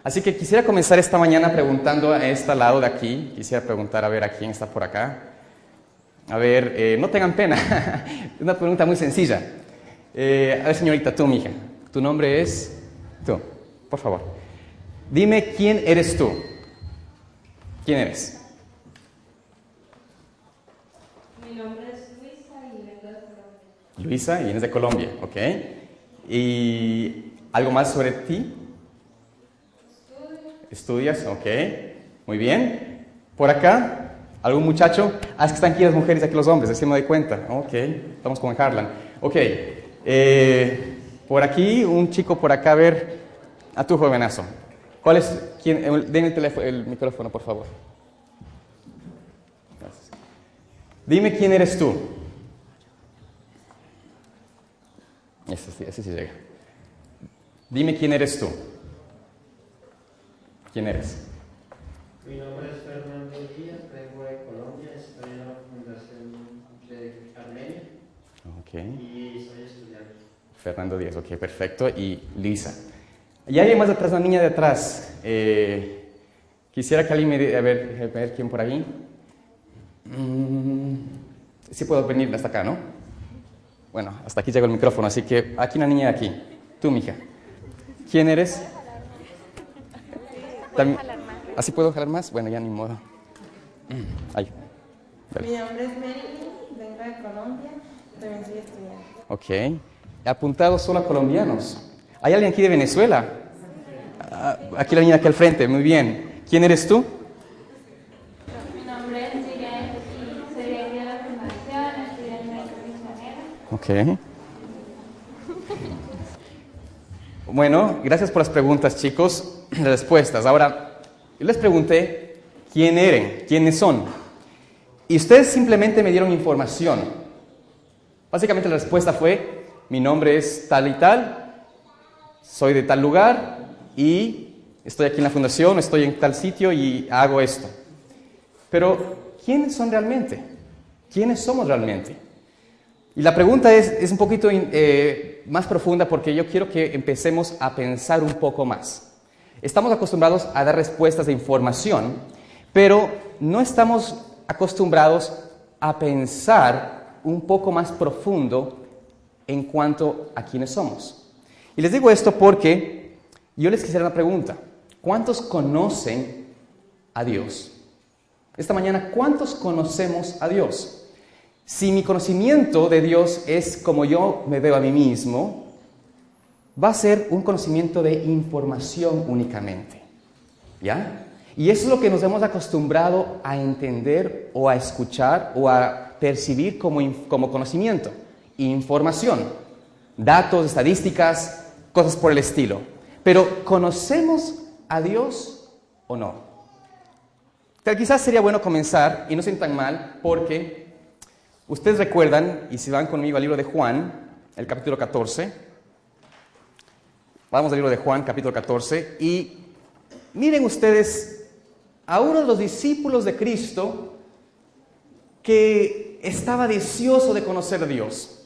Así que quisiera comenzar esta mañana preguntando a este lado de aquí. Quisiera preguntar a ver a quién está por acá. A ver, no tengan pena. Es una pregunta muy sencilla. A ver, señorita, tú, mija. Tu nombre es... Tú, por favor. Dime quién eres tú. ¿Quién eres? Mi nombre es Luisa y vengo de Colombia. Luisa, y vienes de Colombia, ¿ok? ¿Y algo más sobre ti? ¿Estudias? Ok. Muy bien. ¿Por acá? ¿Algún muchacho? Ah, es que están aquí las mujeres y aquí los hombres, así me doy cuenta. Ok, estamos con Harlan. Ok. Por aquí, un chico por acá, a ver. A tu jovenazo. ¿Cuál es? Denme el micrófono, por favor. Gracias. Dime quién eres tú. Ese sí llega. Dime quién eres tú. ¿Quién eres? Mi nombre es Fernando Díaz, vengo de Colombia, estoy en la Fundación de Armenia y soy estudiante. Fernando Díaz, ok, perfecto. Y Lisa. Y hay más atrás, una niña de atrás. Quisiera que alguien me diga, a ver quién por ahí. Sí puedo venir hasta acá, ¿no? Bueno, hasta aquí llega el micrófono, así que aquí una niña de aquí. Tú, mija. ¿Quién eres? También, ¿así puedo jalar más? Bueno, ya ni modo. Ahí. Dale. Mi nombre es Marilyn, vengo de Colombia, también soy estudiante. Ok. He apuntado solo a colombianos. ¿Hay alguien aquí de Venezuela? Aquí la niña aquí al frente, muy bien. ¿Quién eres tú? Mi nombre es Miguel y soy de aquí de la Fundación, estudio en Médico Misionera. Ok. Bueno, gracias por las preguntas, chicos. Las respuestas. Ahora, yo les pregunté quién eran, quiénes son. Y ustedes simplemente me dieron información. Básicamente la respuesta fue, mi nombre es tal y tal, soy de tal lugar y estoy aquí en la fundación, estoy en tal sitio y hago esto. Pero, ¿quiénes son realmente? ¿Quiénes somos realmente? Y la pregunta es un poquito más profunda porque yo quiero que empecemos a pensar un poco más. Estamos acostumbrados a dar respuestas de información, pero no estamos acostumbrados a pensar un poco más profundo en cuanto a quiénes somos. Y les digo esto porque yo les quisiera una pregunta. ¿Cuántos conocen a Dios? Esta mañana, ¿cuántos conocemos a Dios? Si mi conocimiento de Dios es como yo me veo a mí mismo, va a ser un conocimiento de información únicamente. ¿Ya? Y eso es lo que nos hemos acostumbrado a entender o a escuchar o a percibir como conocimiento. Información, datos, estadísticas, cosas por el estilo. Pero, ¿conocemos a Dios o no? Pero quizás sería bueno comenzar, y no sientan mal, porque ustedes recuerdan, y si van conmigo al libro de Juan, el capítulo 14, vamos al libro de Juan, capítulo 14, y miren ustedes a uno de los discípulos de Cristo que estaba deseoso de conocer a Dios.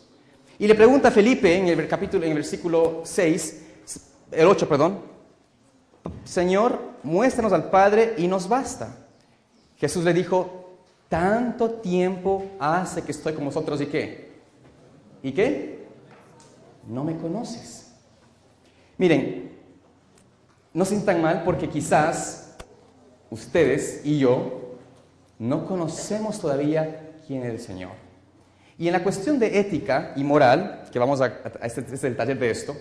Y le pregunta a Felipe en el versículo 6, el 8, perdón, Señor, muéstranos al Padre y nos basta. Jesús le dijo, tanto tiempo hace que estoy con vosotros y ¿qué? ¿Y qué? No me conoces. Miren, no sientan mal porque quizás ustedes y yo no conocemos todavía quién es el Señor. Y en la cuestión de ética y moral, que vamos este es el taller de esto,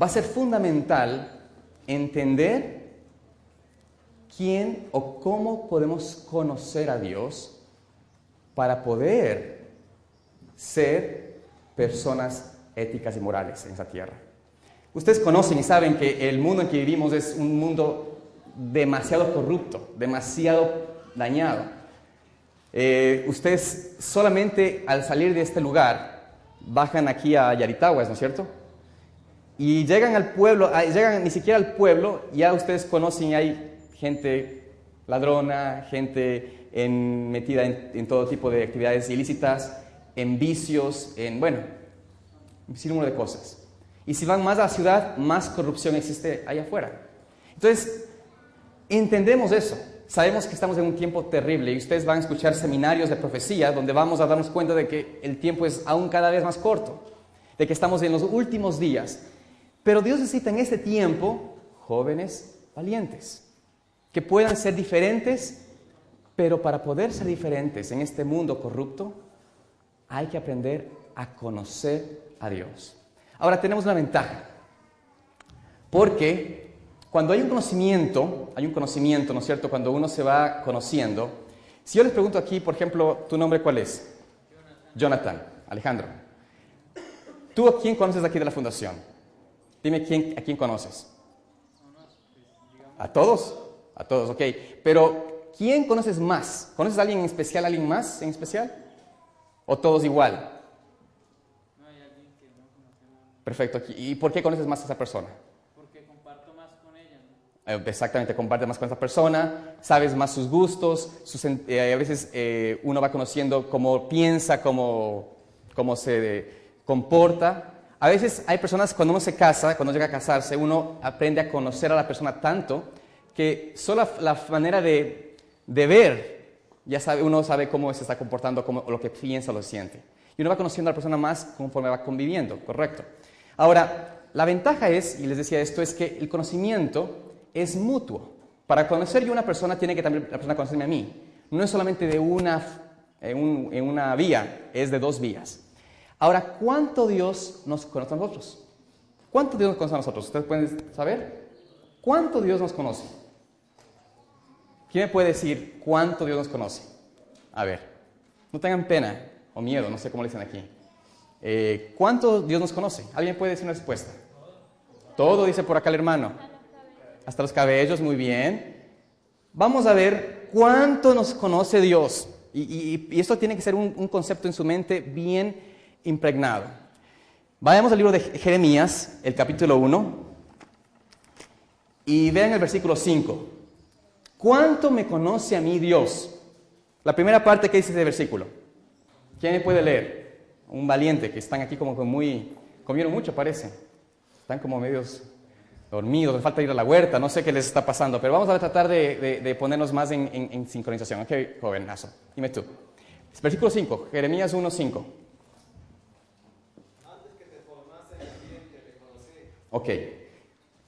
va a ser fundamental entender quién o cómo podemos conocer a Dios para poder ser personas éticas y morales en esta tierra. Ustedes conocen y saben que el mundo en que vivimos es un mundo demasiado corrupto, demasiado dañado. Ustedes solamente al salir de este lugar bajan aquí a Yaritaguas, ¿no es cierto? Y llegan al pueblo, llegan ni siquiera al pueblo, ya ustedes conocen y hay gente ladrona, gente metida en todo tipo de actividades ilícitas, en vicios, bueno, un sinnúmero de cosas. Y si van más a la ciudad, más corrupción existe allá afuera. Entonces, entendemos eso. Sabemos que estamos en un tiempo terrible y ustedes van a escuchar seminarios de profecía donde vamos a darnos cuenta de que el tiempo es aún cada vez más corto, de que estamos en los últimos días. Pero Dios necesita en este tiempo jóvenes valientes, que puedan ser diferentes, pero para poder ser diferentes en este mundo corrupto, hay que aprender a conocer a Dios. Ahora tenemos una ventaja, porque cuando hay un conocimiento, ¿no es cierto? Cuando uno se va conociendo. Si yo les pregunto aquí, por ejemplo, ¿tu nombre cuál es? Jonathan. Alejandro. ¿Tú a quién conoces de aquí de la fundación? Dime a quién conoces. ¿A todos? A todos, ok. Pero, ¿quién conoces más? ¿Conoces a alguien en especial, alguien más en especial? ¿O todos igual? No, hay alguien que no conocemos. Perfecto. ¿Y por qué conoces más a esa persona? Exactamente, comparte más con esa persona, sabes más sus gustos, a veces uno va conociendo cómo piensa, cómo se comporta. A veces hay personas, cuando uno se casa, cuando llega a casarse, uno aprende a conocer a la persona tanto que solo la manera de ver, uno sabe cómo se está comportando, o lo que piensa o lo siente. Y uno va conociendo a la persona más conforme va conviviendo, ¿correcto? Ahora, la ventaja es, y les decía esto, es que el conocimiento es mutuo. Para conocer yo a una persona, tiene que también la persona conocerme a mí. No es solamente de en una vía, es de dos vías. Ahora, ¿cuánto Dios nos conoce a nosotros? ¿Cuánto Dios nos conoce a nosotros? ¿Ustedes pueden saber? ¿Cuánto Dios nos conoce? ¿Quién me puede decir cuánto Dios nos conoce? A ver, no tengan pena o miedo, no sé cómo le dicen aquí. ¿Cuánto Dios nos conoce? ¿Alguien puede decir una respuesta? Todo, dice por acá el hermano. Hasta los cabellos, muy bien. Vamos a ver cuánto nos conoce Dios. Y esto tiene que ser un concepto en su mente bien impregnado. Vayamos al libro de Jeremías, el capítulo 1, y vean el versículo 5. ¿Cuánto me conoce a mí Dios? La primera parte que dice ese versículo. ¿Quién me puede leer? Un valiente, que están aquí como comieron mucho, parece. Están como medios dormidos, les falta ir a la huerta, no sé qué les está pasando, pero vamos a tratar de ponernos más en sincronización. Ok, jovenazo, dime tú. Versículo 5, Jeremías 1:5. Antes que te formase en el vientre te conocí. Ok,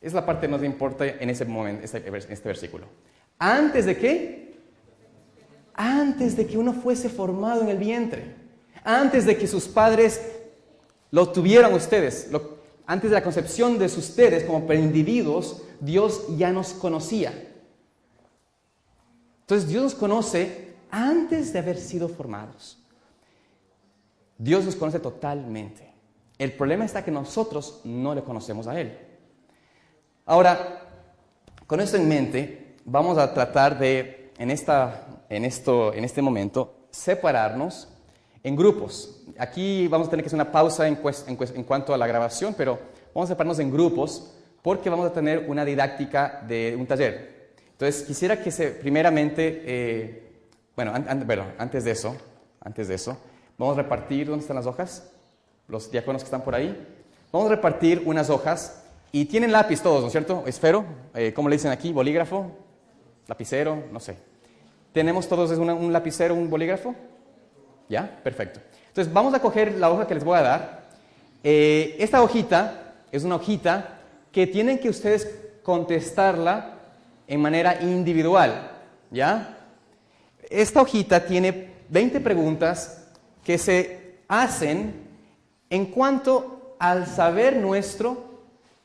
es la parte que nos importa en ese momento, este versículo. ¿Antes de qué? Antes de que uno fuese formado en el vientre. Antes de que sus padres lo tuvieran ustedes, antes de la concepción de ustedes como individuos, Dios ya nos conocía. Entonces Dios nos conoce antes de haber sido formados. Dios nos conoce totalmente. El problema está que nosotros no le conocemos a Él. Ahora, con esto en mente, vamos a tratar de, en este momento, separarnos en grupos. Aquí vamos a tener que hacer una pausa en cuanto a la grabación, pero vamos a separarnos en grupos porque vamos a tener una didáctica de un taller. Entonces, quisiera que primeramente, antes de eso, vamos a repartir, ¿dónde están las hojas? Los diáconos que están por ahí. Vamos a repartir unas hojas y tienen lápiz todos, ¿no es cierto? Esfero, ¿cómo le dicen aquí? Bolígrafo, lapicero, no sé. ¿Tenemos todos un lapicero, un bolígrafo? ¿Ya? Perfecto. Entonces, vamos a coger la hoja que les voy a dar. Esta hojita es una hojita que tienen que ustedes contestarla en manera individual, ¿ya? Esta hojita tiene 20 preguntas que se hacen en cuanto al saber nuestro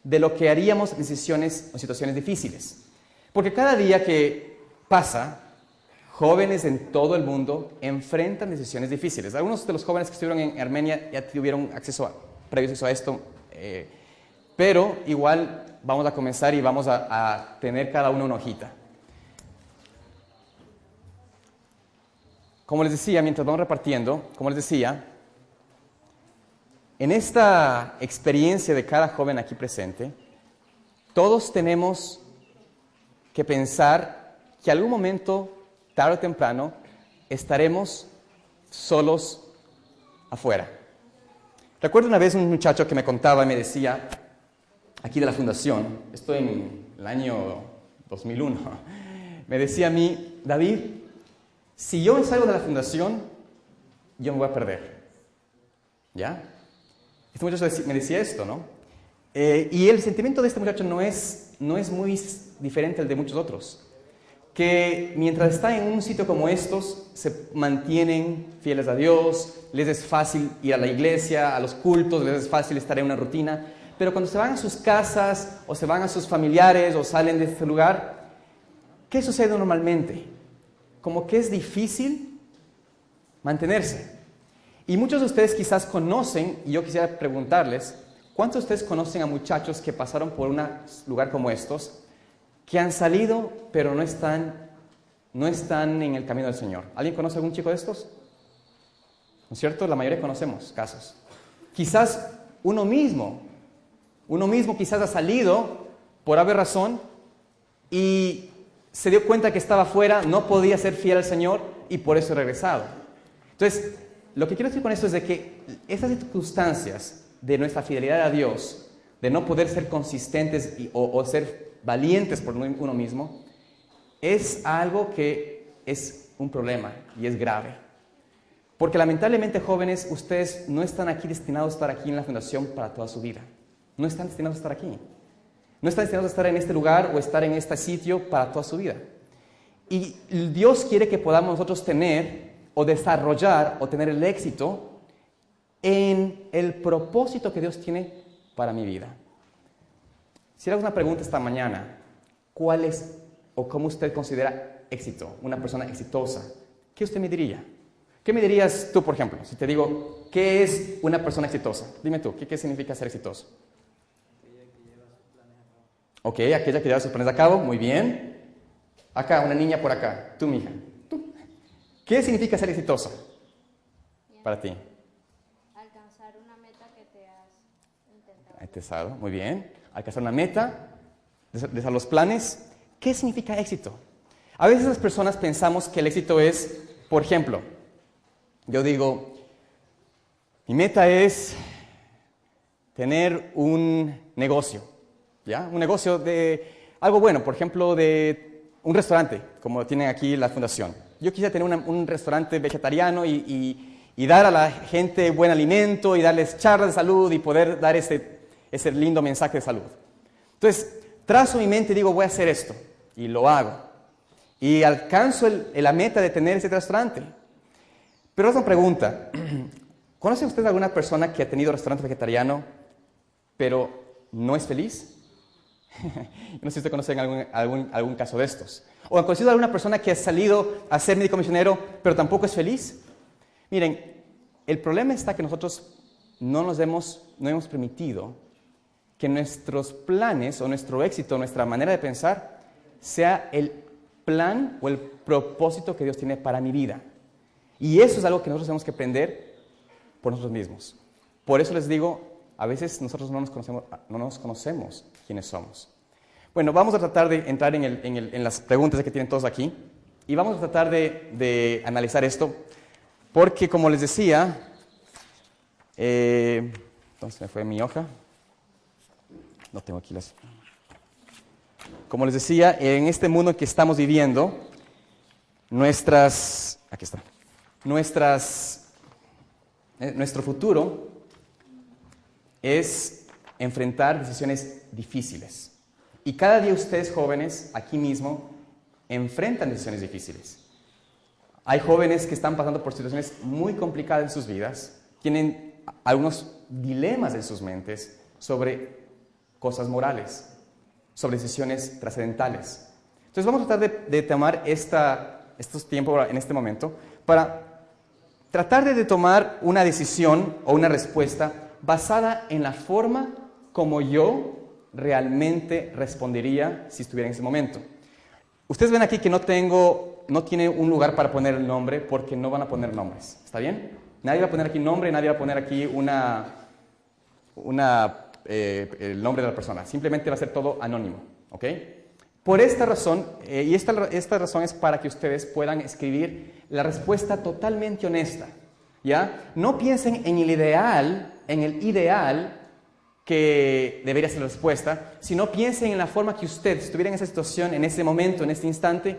de lo que haríamos en decisiones o situaciones difíciles. Porque cada día que pasa, jóvenes en todo el mundo enfrentan decisiones difíciles. Algunos de los jóvenes que estuvieron en Armenia ya tuvieron previo acceso a esto, pero igual vamos a comenzar y vamos a tener cada uno una hojita. Como les decía, mientras vamos repartiendo, en esta experiencia de cada joven aquí presente, todos tenemos que pensar que algún momento, tarde o temprano, estaremos solos afuera. Recuerdo una vez un muchacho que me contaba y me decía, aquí de la fundación, esto en el año 2001, me decía a mí, David, si yo me salgo de la fundación, yo me voy a perder. ¿Ya? Este muchacho me decía esto, ¿no? Y el sentimiento de este muchacho no es muy diferente al de muchos otros. Que mientras están en un sitio como estos, se mantienen fieles a Dios, les es fácil ir a la iglesia, a los cultos, les es fácil estar en una rutina, pero cuando se van a sus casas, o se van a sus familiares, o salen de este lugar, ¿qué sucede normalmente? Como que es difícil mantenerse. Y muchos de ustedes quizás conocen, y yo quisiera preguntarles, ¿cuántos de ustedes conocen a muchachos que pasaron por un lugar como estos, que han salido, pero no están en el camino del Señor? ¿Alguien conoce a algún chico de estos? ¿No es cierto? La mayoría conocemos casos. Quizás uno mismo quizás ha salido por haber razón y se dio cuenta que estaba fuera, no podía ser fiel al Señor y por eso ha regresado. Entonces, lo que quiero decir con esto es de que estas circunstancias de nuestra fidelidad a Dios, de no poder ser consistentes o ser valientes por uno mismo, es algo que es un problema y es grave. Porque lamentablemente, jóvenes, ustedes no están aquí destinados a estar aquí en la fundación para toda su vida. No están destinados a estar aquí. No están destinados a estar en este lugar o estar en este sitio para toda su vida. Y Dios quiere que podamos nosotros tener o desarrollar o tener el éxito en el propósito que Dios tiene para mi vida. Si le hago una pregunta esta mañana, ¿cuál es o cómo usted considera éxito, una persona exitosa? ¿Qué usted me diría? ¿Qué me dirías tú, por ejemplo, si te digo, ¿qué es una persona exitosa? Dime tú, ¿qué significa ser exitoso? Aquella que lleva sus planes a cabo. Ok, aquella que lleva sus planes a cabo, muy bien. Acá, una niña por acá, tú, mija. Tú. ¿Qué significa ser exitosa para ti? Alcanzar una meta que te has intentado. Intentado, muy bien. Alcanzar una meta, desarrollar los planes. ¿Qué significa éxito? A veces las personas pensamos que el éxito es, por ejemplo, yo digo, mi meta es tener un negocio, ¿ya? Un negocio de algo bueno, por ejemplo, de un restaurante, como tienen aquí la fundación. Yo quisiera tener un restaurante vegetariano y dar a la gente buen alimento y darles charlas de salud y poder dar ese lindo mensaje de salud. Entonces, trazo mi mente y digo, voy a hacer esto, y lo hago. Y alcanzo la meta de tener ese restaurante. Pero otra pregunta, ¿conocen ustedes alguna persona que ha tenido restaurante vegetariano, pero no es feliz? No sé si ustedes conocen algún caso de estos. ¿O han conocido a alguna persona que ha salido a ser médico misionero, pero tampoco es feliz? Miren, el problema está que nosotros no hemos permitido que nuestros planes o nuestro éxito, nuestra manera de pensar, sea el plan o el propósito que Dios tiene para mi vida. Y eso es algo que nosotros tenemos que aprender por nosotros mismos. Por eso les digo, a veces nosotros no nos conocemos quiénes somos. Bueno, vamos a tratar de entrar en las preguntas que tienen todos aquí. Y vamos a tratar de analizar esto. Porque, como les decía, entonces me fue mi hoja. No tengo aquí las... Como les decía, en este mundo en que estamos viviendo, aquí está. Nuestro futuro es enfrentar decisiones difíciles. Y cada día ustedes, jóvenes, aquí mismo, enfrentan decisiones difíciles. Hay jóvenes que están pasando por situaciones muy complicadas en sus vidas, tienen algunos dilemas en sus mentes sobre cosas morales, sobre decisiones trascendentales. Entonces vamos a tratar de tomar estos tiempos en este momento para tratar de tomar una decisión o una respuesta basada en la forma como yo realmente respondería si estuviera en ese momento. Ustedes ven aquí que no tiene un lugar para poner el nombre porque no van a poner nombres. ¿Está bien? Nadie va a poner aquí nombre, nadie va a poner aquí el nombre de la persona. Simplemente va a ser todo anónimo. ¿Ok? Por esta razón, y esta razón es para que ustedes puedan escribir la respuesta totalmente honesta. ¿Ya? No piensen en el ideal que debería ser la respuesta, sino piensen en la forma que usted, si estuviera en esa situación, en ese momento, en este instante,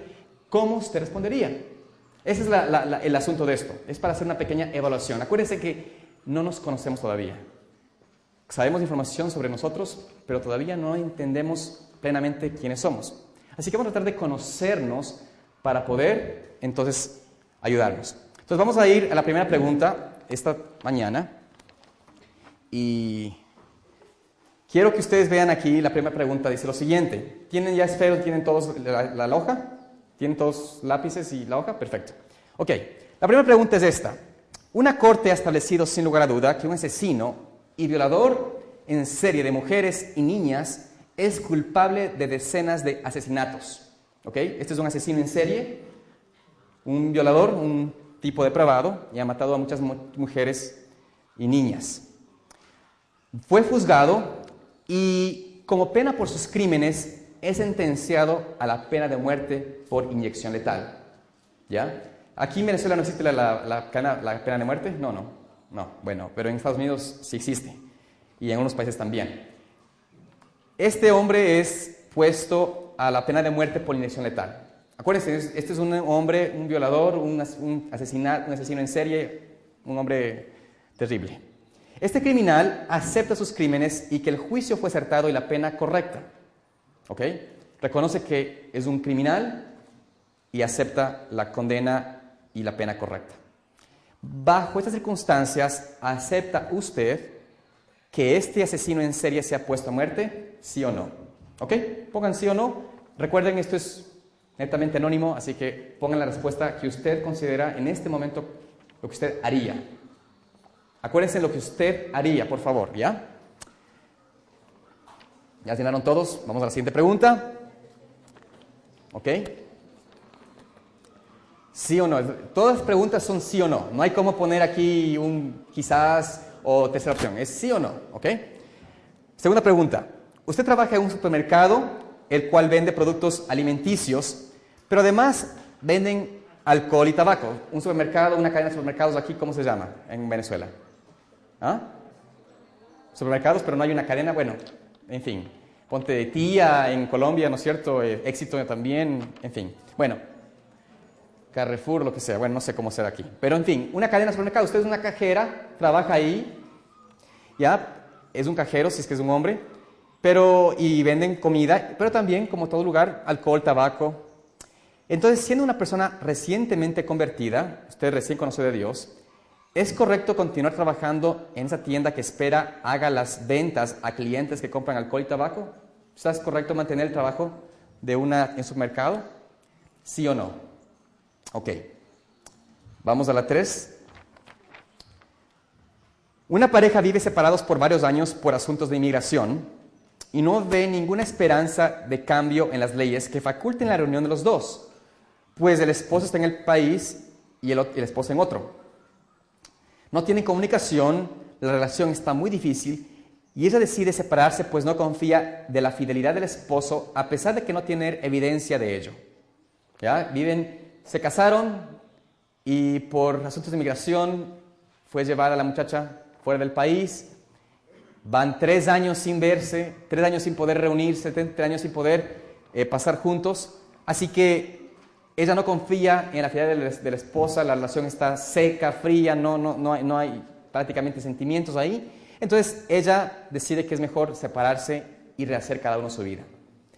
¿cómo usted respondería? Ese es el asunto de esto. Es para hacer una pequeña evaluación. Acuérdense que no nos conocemos todavía. Sabemos información sobre nosotros, pero todavía no entendemos plenamente quiénes somos. Así que vamos a tratar de conocernos para poder, entonces, ayudarnos. Entonces vamos a ir a la primera pregunta esta mañana. Y quiero que ustedes vean aquí, la primera pregunta dice lo siguiente. ¿Tienen ya esferos? ¿Tienen todos la hoja? ¿Tienen todos lápices y la hoja? Perfecto. Ok, la primera pregunta es esta. Una corte ha establecido sin lugar a duda que un asesino y violador en serie de mujeres y niñas es culpable de decenas de asesinatos. ¿Ok? Este es un asesino en serie, un violador, un tipo depravado, y ha matado a muchas mujeres y niñas. Fue juzgado y como pena por sus crímenes es sentenciado a la pena de muerte por inyección letal. ¿Ya? Aquí en Venezuela no existe la pena de muerte. No. Bueno, pero en Estados Unidos sí existe. Y en algunos países también. Este hombre es puesto a la pena de muerte por inyección letal. Acuérdense, este es un hombre, un violador, un asesino en serie, un hombre terrible. Este criminal acepta sus crímenes y que el juicio fue acertado y la pena correcta. ¿Ok? Reconoce que es un criminal y acepta la condena y la pena correcta. Bajo estas circunstancias, ¿acepta usted que este asesino en serie sea puesto a muerte? ¿Sí o no? ¿Ok? Pongan sí o no. Recuerden, esto es netamente anónimo, así que pongan la respuesta que usted considera en este momento lo que usted haría. Acuérdense lo que usted haría, por favor, ¿ya? ¿Ya llenaron todos? Vamos a la siguiente pregunta. ¿Ok? ¿Sí o no? Todas las preguntas son sí o no. No hay cómo poner aquí un quizás o tercera opción. Es sí o no. ¿Ok? Segunda pregunta. Usted trabaja en un supermercado, el cual vende productos alimenticios, pero además venden alcohol y tabaco. Un supermercado, una cadena de supermercados aquí, ¿cómo se llama en Venezuela? ¿Ah? Supermercados, pero no hay una cadena. Bueno, en fin. Ponte de Tía en Colombia, ¿no es cierto? Éxito también, en fin. Bueno, Carrefour, lo que sea. Bueno, no sé cómo será aquí. Pero en fin, una cadena de supermercados. Usted es una cajera, trabaja ahí, ¿ya? Es un cajero, si es que es un hombre, y venden comida, pero también, como todo lugar, alcohol, tabaco. Entonces, siendo una persona recientemente convertida, usted recién conoció de Dios, ¿es correcto continuar trabajando en esa tienda que espera haga las ventas a clientes que compran alcohol y tabaco? ¿Es correcto mantener el trabajo en su mercado? ¿Sí o no? Ok. Vamos a la 3. Una pareja vive separados por varios años por asuntos de inmigración y no ve ninguna esperanza de cambio en las leyes que faculten la reunión de los dos, pues el esposo está en el país y el esposo en otro. No tienen comunicación, la relación está muy difícil y ella decide separarse pues no confía de la fidelidad del esposo a pesar de que no tiene evidencia de ello. ¿Ya? Se casaron y por asuntos de inmigración fue llevada a la muchacha fuera del país. Van 3 años sin verse, 3 años sin poder reunirse, 3 años sin poder pasar juntos. Así que ella no confía en la fidelidad de la esposa, la relación está seca, fría, no hay prácticamente sentimientos ahí. Entonces ella decide que es mejor separarse y rehacer cada uno su vida.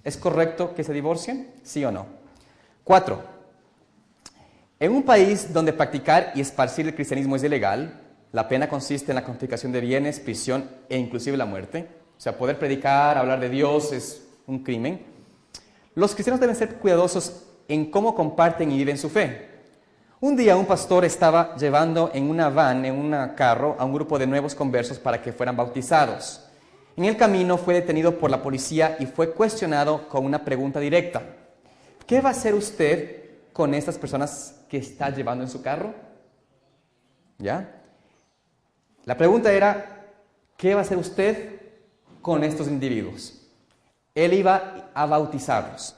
¿Es correcto que se divorcien? ¿Sí o no? 4. En un país donde practicar y esparcir el cristianismo es ilegal, la pena consiste en la confiscación de bienes, prisión e inclusive la muerte. O sea, poder predicar, hablar de Dios es un crimen. Los cristianos deben ser cuidadosos en cómo comparten y viven su fe. Un día un pastor estaba llevando en una van, en un carro, a un grupo de nuevos conversos para que fueran bautizados. En el camino fue detenido por la policía y fue cuestionado con una pregunta directa. ¿Qué va a hacer usted con estas personas que está llevando en su carro? ¿Ya? La pregunta era, ¿qué va a hacer usted con estos individuos? Él iba a bautizarlos,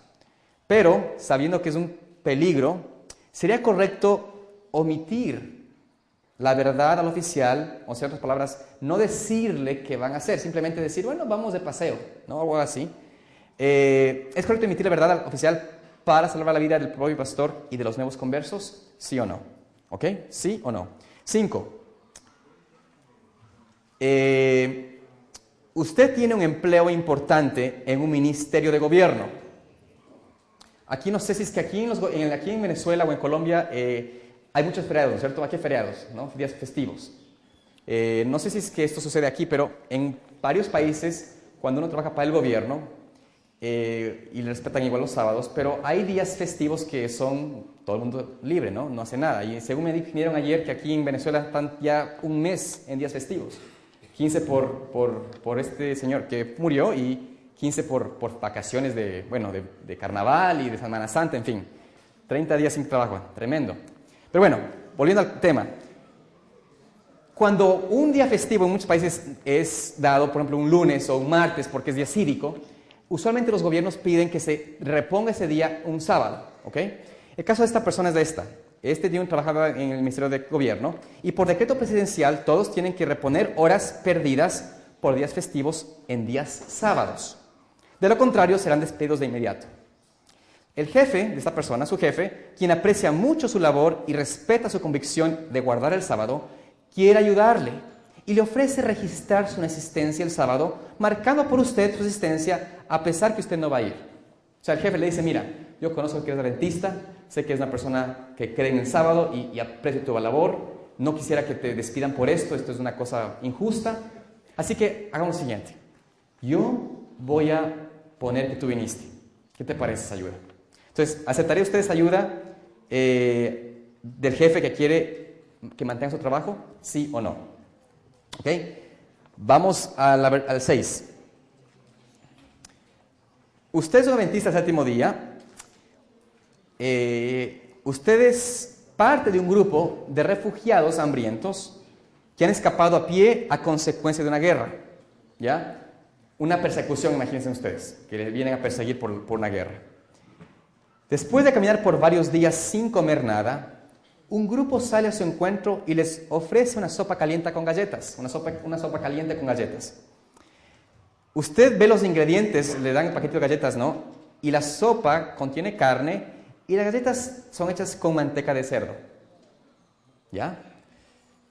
pero sabiendo que es un peligro, sería correcto omitir la verdad al oficial, o en ciertas palabras, no decirle qué van a hacer, simplemente decir, bueno, vamos de paseo, ¿no? Algo así. ¿Es correcto emitir la verdad al oficial para salvar la vida del propio pastor y de los nuevos conversos? ¿Sí o no? ¿Ok? ¿Sí o no? 5. Usted tiene un empleo importante en un ministerio de gobierno. Aquí no sé si es que aquí en Venezuela o en Colombia hay muchos feriados, ¿cierto? Aquí hay feriados, ¿no? Días festivos. No sé si es que esto sucede aquí, pero en varios países, cuando uno trabaja para el gobierno, y le respetan igual los sábados, pero hay días festivos que son todo el mundo libre, ¿no? No hace nada. Y según me dijeron ayer que aquí en Venezuela están ya un mes en días festivos. 15 por este señor que murió y 15 por vacaciones de carnaval y de Semana Santa, en fin. 30 días sin trabajo, tremendo. Pero bueno, volviendo al tema. Cuando un día festivo en muchos países es dado, por ejemplo, un lunes o un martes porque es día cívico, usualmente los gobiernos piden que se reponga ese día un sábado, ¿ok? El caso de esta persona es de esta. Este tiene un trabajador en el Ministerio de Gobierno y por decreto presidencial todos tienen que reponer horas perdidas por días festivos en días sábados. De lo contrario, serán despedidos de inmediato. El jefe de esta persona, su jefe, quien aprecia mucho su labor y respeta su convicción de guardar el sábado, quiere ayudarle y le ofrece registrar su asistencia el sábado, marcando por usted su asistencia a pesar que usted no va a ir. O sea, el jefe le dice, mira, yo conozco que eres adventista, sé que es una persona que cree en el sábado y aprecio tu labor, no quisiera que te despidan por esto es una cosa injusta, así que hagamos lo siguiente, yo voy a poner que tú viniste. ¿Qué te parece esa ayuda? Entonces, ¿aceptaría usted esa ayuda del jefe que quiere que mantenga su trabajo? ¿Sí o no? ¿Ok? Vamos al 6. Usted es un adventista del séptimo día. Usted es parte de un grupo de refugiados hambrientos que han escapado a pie a consecuencia de una guerra. ¿Ya? Una persecución, imagínense ustedes, que les vienen a perseguir por una guerra. Después de caminar por varios días sin comer nada, un grupo sale a su encuentro y les ofrece una sopa caliente con galletas, una sopa caliente con galletas. Usted ve los ingredientes, le dan el paquete de galletas, ¿no? Y la sopa contiene carne y las galletas son hechas con manteca de cerdo. ¿Ya?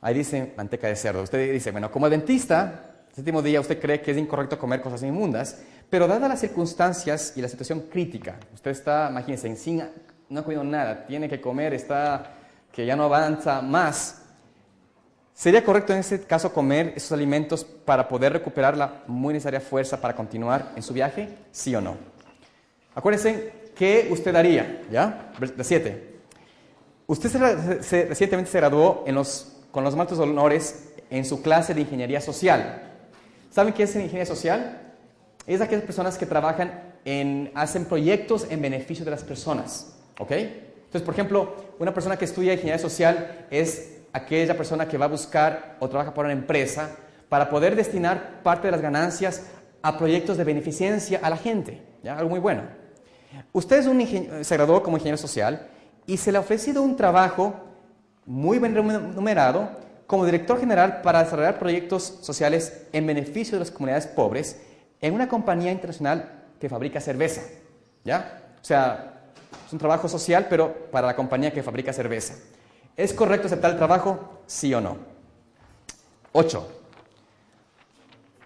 Ahí dice manteca de cerdo. Usted dice, bueno, como adventista, el séptimo día usted cree que es incorrecto comer cosas inmundas, pero dadas las circunstancias y la situación crítica, usted está, imagínense, no ha comido nada, tiene que comer, que ya no avanza más. ¿Sería correcto en ese caso comer esos alimentos para poder recuperar la muy necesaria fuerza para continuar en su viaje? ¿Sí o no? Acuérdense, ¿qué usted haría? ¿Ya? 7. Usted recientemente se graduó con los más altos honores en su clase de ingeniería social. ¿Saben qué es ingeniería social? Es aquellas personas que hacen proyectos en beneficio de las personas. ¿Ok? Entonces, por ejemplo, una persona que estudia ingeniería social es aquella persona que va a buscar o trabaja para una empresa para poder destinar parte de las ganancias a proyectos de beneficencia a la gente. ¿Ya? Algo muy bueno. Usted se graduó como ingeniero social y se le ha ofrecido un trabajo muy bien remunerado como director general para desarrollar proyectos sociales en beneficio de las comunidades pobres en una compañía internacional que fabrica cerveza. ¿Ya? O sea, es un trabajo social, pero para la compañía que fabrica cerveza. ¿Es correcto aceptar el trabajo? ¿Sí o no? 8.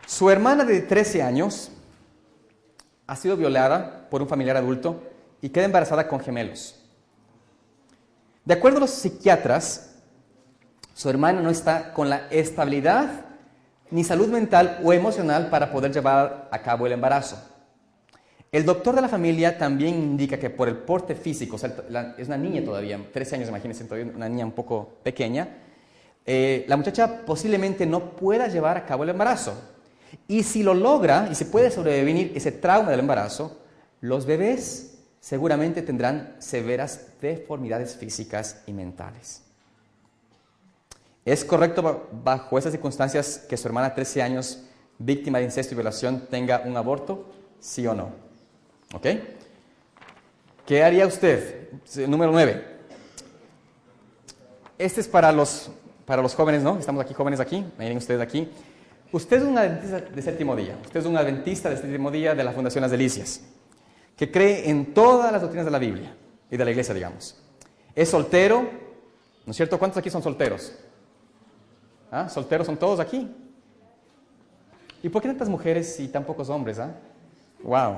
Su hermana de 13 años ha sido violada por un familiar adulto y queda embarazada con gemelos. De acuerdo a los psiquiatras, su hermana no está con la estabilidad ni salud mental o emocional para poder llevar a cabo el embarazo. El doctor de la familia también indica que por el porte físico, o sea, es una niña todavía, 13 años, imagínense, todavía una niña un poco pequeña, la muchacha posiblemente no pueda llevar a cabo el embarazo. Y si lo logra y se puede sobrevivir ese trauma del embarazo, los bebés seguramente tendrán severas deformidades físicas y mentales. ¿Es correcto bajo esas circunstancias que su hermana de 13 años, víctima de incesto y violación, tenga un aborto? ¿Sí o no? ¿Ok? ¿Qué haría usted? Número 9. Este es para para los jóvenes, ¿no? Estamos aquí, jóvenes aquí, miren ustedes aquí. Usted es un adventista de séptimo día. Usted es un adventista de séptimo día de la Fundación Las Delicias, que cree en todas las doctrinas de la Biblia y de la iglesia, digamos. Es soltero, ¿no es cierto? ¿Cuántos aquí son solteros? ¿Ah? ¿Solteros son todos aquí? ¿Y por qué tantas mujeres y tan pocos hombres? ¿Ah? ¡Wow!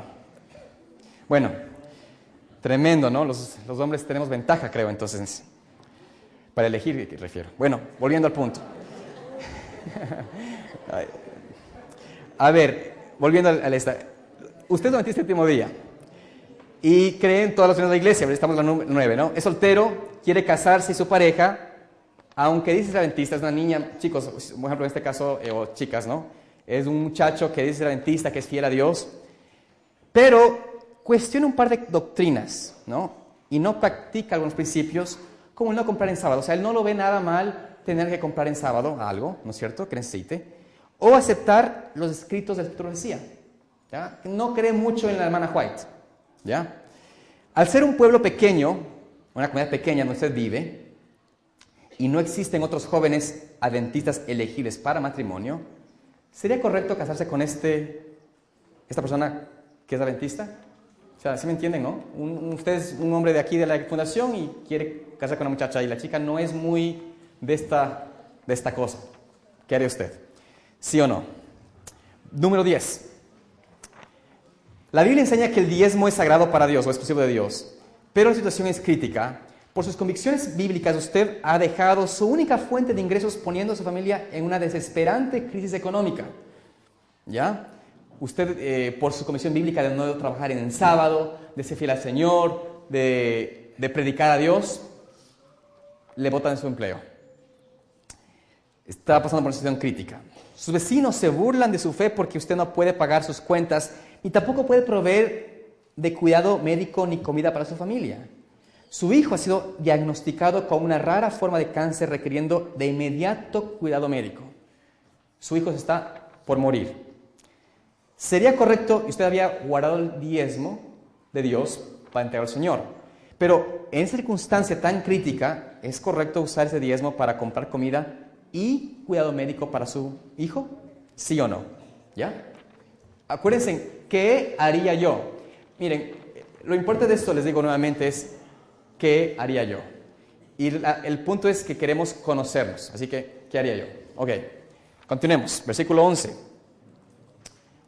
Bueno, tremendo, ¿no? Los hombres tenemos ventaja, creo, entonces, para elegir, te refiero. Bueno, volviendo al punto. A ver, volviendo a esta. Usted es adventista del séptimo día y cree en todas las doctrinas de la iglesia. Estamos en la 9, ¿no? Es soltero, quiere casarse y su pareja, aunque dice ser adventista, es una niña, chicos, por ejemplo en este caso, o chicas, ¿no? Es un muchacho que dice ser adventista, que es fiel a Dios, pero cuestiona un par de doctrinas, ¿no? Y no practica algunos principios, como el no comprar en sábado. O sea, él no lo ve nada mal tener que comprar en sábado algo, ¿no es cierto?, que necesite, o aceptar los escritos de la profecía, ¿ya? No cree mucho en la hermana White, ¿ya? Al ser un pueblo pequeño, una comunidad pequeña donde usted vive, y no existen otros jóvenes adventistas elegibles para matrimonio, ¿sería correcto casarse con esta persona que es adventista? O sea, ¿sí me entienden, no? Usted es un hombre de aquí de la fundación y quiere casarse con una muchacha y la chica no es muy de esta cosa. ¿Qué haría usted? ¿Sí o no? Número 10. La Biblia enseña que el diezmo es sagrado para Dios o exclusivo de Dios, pero la situación es crítica. Por sus convicciones bíblicas, usted ha dejado su única fuente de ingresos poniendo a su familia en una desesperante crisis económica. ¿Ya? Usted, por su convicción bíblica de no trabajar en el sábado, de ser fiel al Señor, de predicar a Dios, le botan su empleo. Está pasando por una situación crítica. Sus vecinos se burlan de su fe porque usted no puede pagar sus cuentas y tampoco puede proveer de cuidado médico ni comida para su familia. Su hijo ha sido diagnosticado con una rara forma de cáncer requiriendo de inmediato cuidado médico. Su hijo está por morir. Sería correcto, y usted había guardado el diezmo de Dios para entregar al Señor, pero en esa circunstancia tan crítica, ¿es correcto usar ese diezmo para comprar comida y cuidado médico para su hijo? ¿Sí o no? ¿Ya? Acuérdense, ¿qué haría yo? Miren, lo importante de esto, les digo nuevamente, es ¿qué haría yo? Y el punto es que queremos conocernos. Así que, ¿qué haría yo? Ok, continuemos. Versículo 11.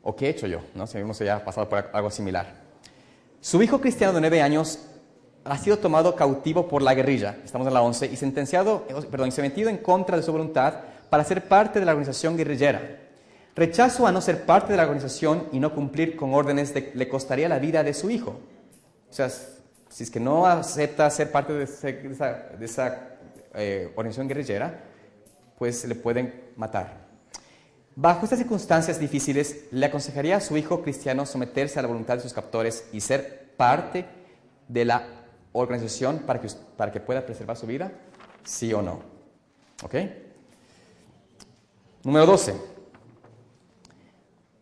¿O qué he hecho yo? ¿No? Si hemos ya pasado por algo similar. Su hijo cristiano de 9 años ha sido tomado cautivo por la guerrilla, estamos en la 11, y sometido en contra de su voluntad para ser parte de la organización guerrillera. Rechazo a no ser parte de la organización y no cumplir con órdenes le costaría la vida de su hijo. O sea, si es que no acepta ser parte de esa organización guerrillera, pues le pueden matar. Bajo estas circunstancias difíciles, ¿le aconsejaría a su hijo cristiano someterse a la voluntad de sus captores y ser parte de la organización para que pueda preservar su vida? ¿Sí o no? ¿Ok? Número 12.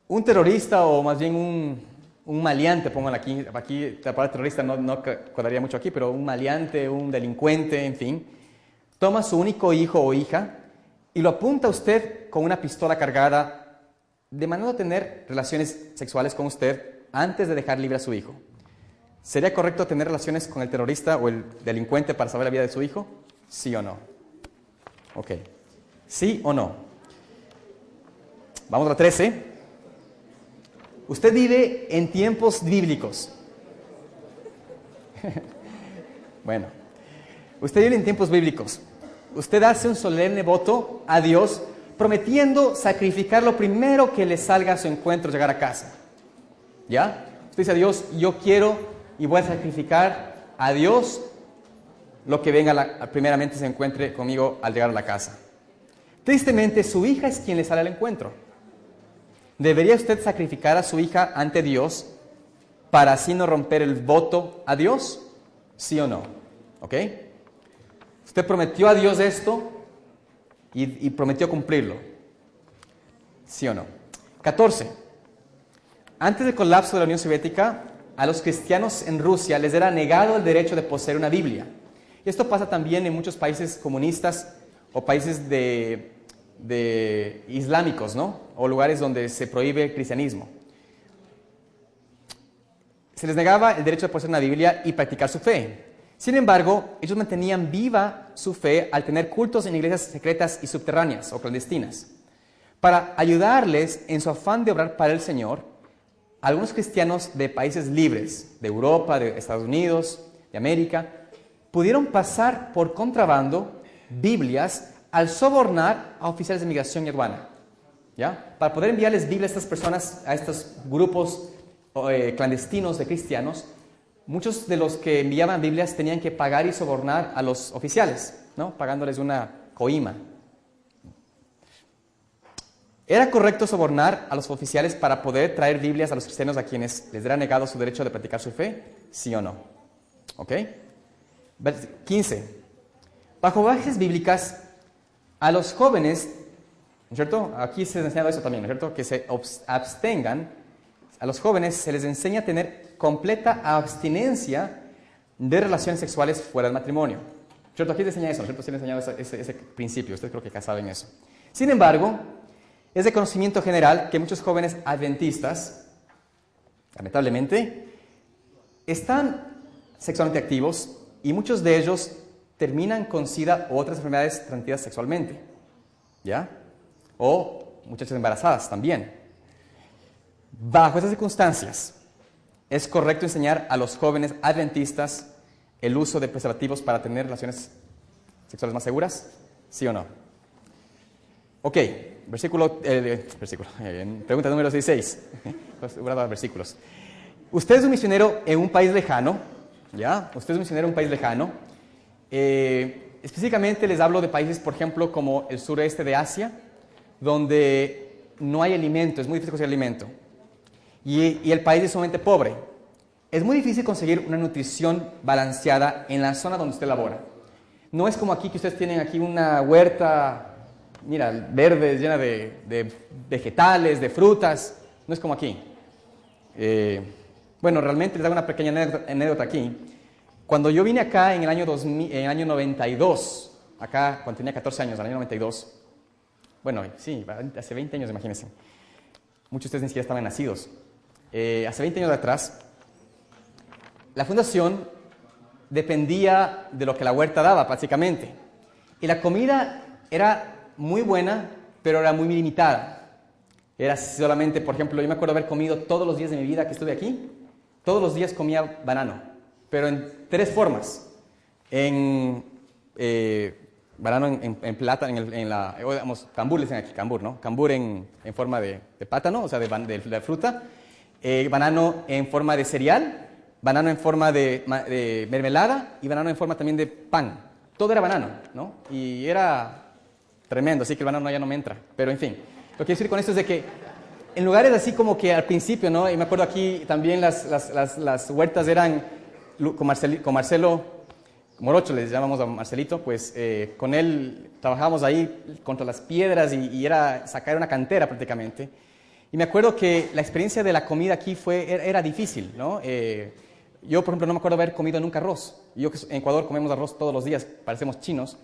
Un terrorista, o más bien un maleante, pongan aquí la palabra terrorista no cuadraría mucho aquí, pero un maleante, un delincuente, en fin, toma su único hijo o hija y lo apunta a usted con una pistola cargada, demandando tener relaciones sexuales con usted antes de dejar libre a su hijo. ¿Sería correcto tener relaciones con el terrorista o el delincuente para salvar la vida de su hijo? ¿Sí o no? Ok. ¿Sí o no? Vamos a la 13. Usted vive en tiempos bíblicos. Bueno, usted vive en tiempos bíblicos. Usted hace un solemne voto a Dios prometiendo sacrificar lo primero que le salga a su encuentro llegar a casa. ¿Ya? Usted dice a Dios, yo quiero y voy a sacrificar a Dios lo que venga primeramente se encuentre conmigo al llegar a la casa. Tristemente, su hija es quien le sale al encuentro. ¿Debería usted sacrificar a su hija ante Dios para así no romper el voto a Dios? ¿Sí o no? ¿Ok? Usted prometió a Dios esto y prometió cumplirlo. ¿Sí o no? 14. Antes del colapso de la Unión Soviética, a los cristianos en Rusia les era negado el derecho de poseer una Biblia. Esto pasa también en muchos países comunistas o países de islámicos, ¿no? O lugares donde se prohíbe el cristianismo. Se les negaba el derecho de poseer una Biblia y practicar su fe. Sin embargo, ellos mantenían viva su fe al tener cultos en iglesias secretas y subterráneas o clandestinas. Para ayudarles en su afán de obrar para el Señor, algunos cristianos de países libres, de Europa, de Estados Unidos, de América, pudieron pasar por contrabando Biblias al sobornar a oficiales de migración y aduana, ¿ya? Para poder enviarles Biblias a estas personas, a estos grupos clandestinos de cristianos, muchos de los que enviaban Biblias tenían que pagar y sobornar a los oficiales, ¿no? Pagándoles una coima. ¿Era correcto sobornar a los oficiales para poder traer Biblias a los cristianos a quienes les era negado su derecho de practicar su fe? ¿Sí o no? ¿Ok? 15. Bajo bases bíblicas, a los jóvenes, ¿no es cierto? Aquí se les enseña eso también, ¿no es cierto? Que se abstengan. A los jóvenes se les enseña a tener completa abstinencia de relaciones sexuales fuera del matrimonio. ¿Cierto? Aquí les enseña eso, ¿no es cierto? Sí les enseña ese principio, ustedes creo que ya saben eso. Sin embargo, es de conocimiento general que muchos jóvenes adventistas, lamentablemente, están sexualmente activos y muchos de ellos terminan con SIDA u otras enfermedades transmitidas sexualmente, ¿ya? O muchachas embarazadas también. Bajo esas circunstancias, ¿es correcto enseñar a los jóvenes adventistas el uso de preservativos para tener relaciones sexuales más seguras? ¿Sí o no? Ok, pregunta número 16. Versículos. Usted es un misionero en un país lejano, ¿ya? Usted es un misionero en un país lejano. Específicamente les hablo de países, por ejemplo, como el sureste de Asia, donde no hay alimento, es muy difícil conseguir alimento. Y el país es sumamente pobre. Es muy difícil conseguir una nutrición balanceada en la zona donde usted labora. No es como aquí que ustedes tienen aquí una huerta, mira, verde, llena de vegetales, de frutas. No es como aquí. Bueno, realmente les hago una pequeña anécdota aquí. Cuando yo vine acá en el año 92, acá cuando tenía 14 años, en el año 92, bueno, sí, hace 20 años, imagínense. Muchos de ustedes ni siquiera estaban nacidos. Hace 20 años atrás, la fundación dependía de lo que la huerta daba, prácticamente. Y la comida era muy buena, pero era muy limitada. Era solamente, por ejemplo, yo me acuerdo haber comido todos los días de mi vida que estuve aquí, todos los días comía banano, pero en 3 formas. Banano en plata, digamos, cambur, le dicen aquí, cambur, ¿no? Cambur en forma de plátano, o sea, de fruta. Banano en forma de cereal, banano en forma de mermelada y banano en forma también de pan. Todo era banano, ¿no? Y era tremendo, así que el banano ya no me entra. Pero, en fin, lo que quiero decir con esto es de que en lugares así como que al principio, ¿no? Y me acuerdo aquí también las huertas eran con Marcelo Morocho, les llamamos a Marcelito, pues con él trabajábamos ahí contra las piedras y era sacar una cantera prácticamente. Y me acuerdo que la experiencia de la comida aquí era difícil, ¿no? Yo, por ejemplo, no me acuerdo haber comido nunca arroz. Yo que en Ecuador comemos arroz todos los días, parecemos chinos.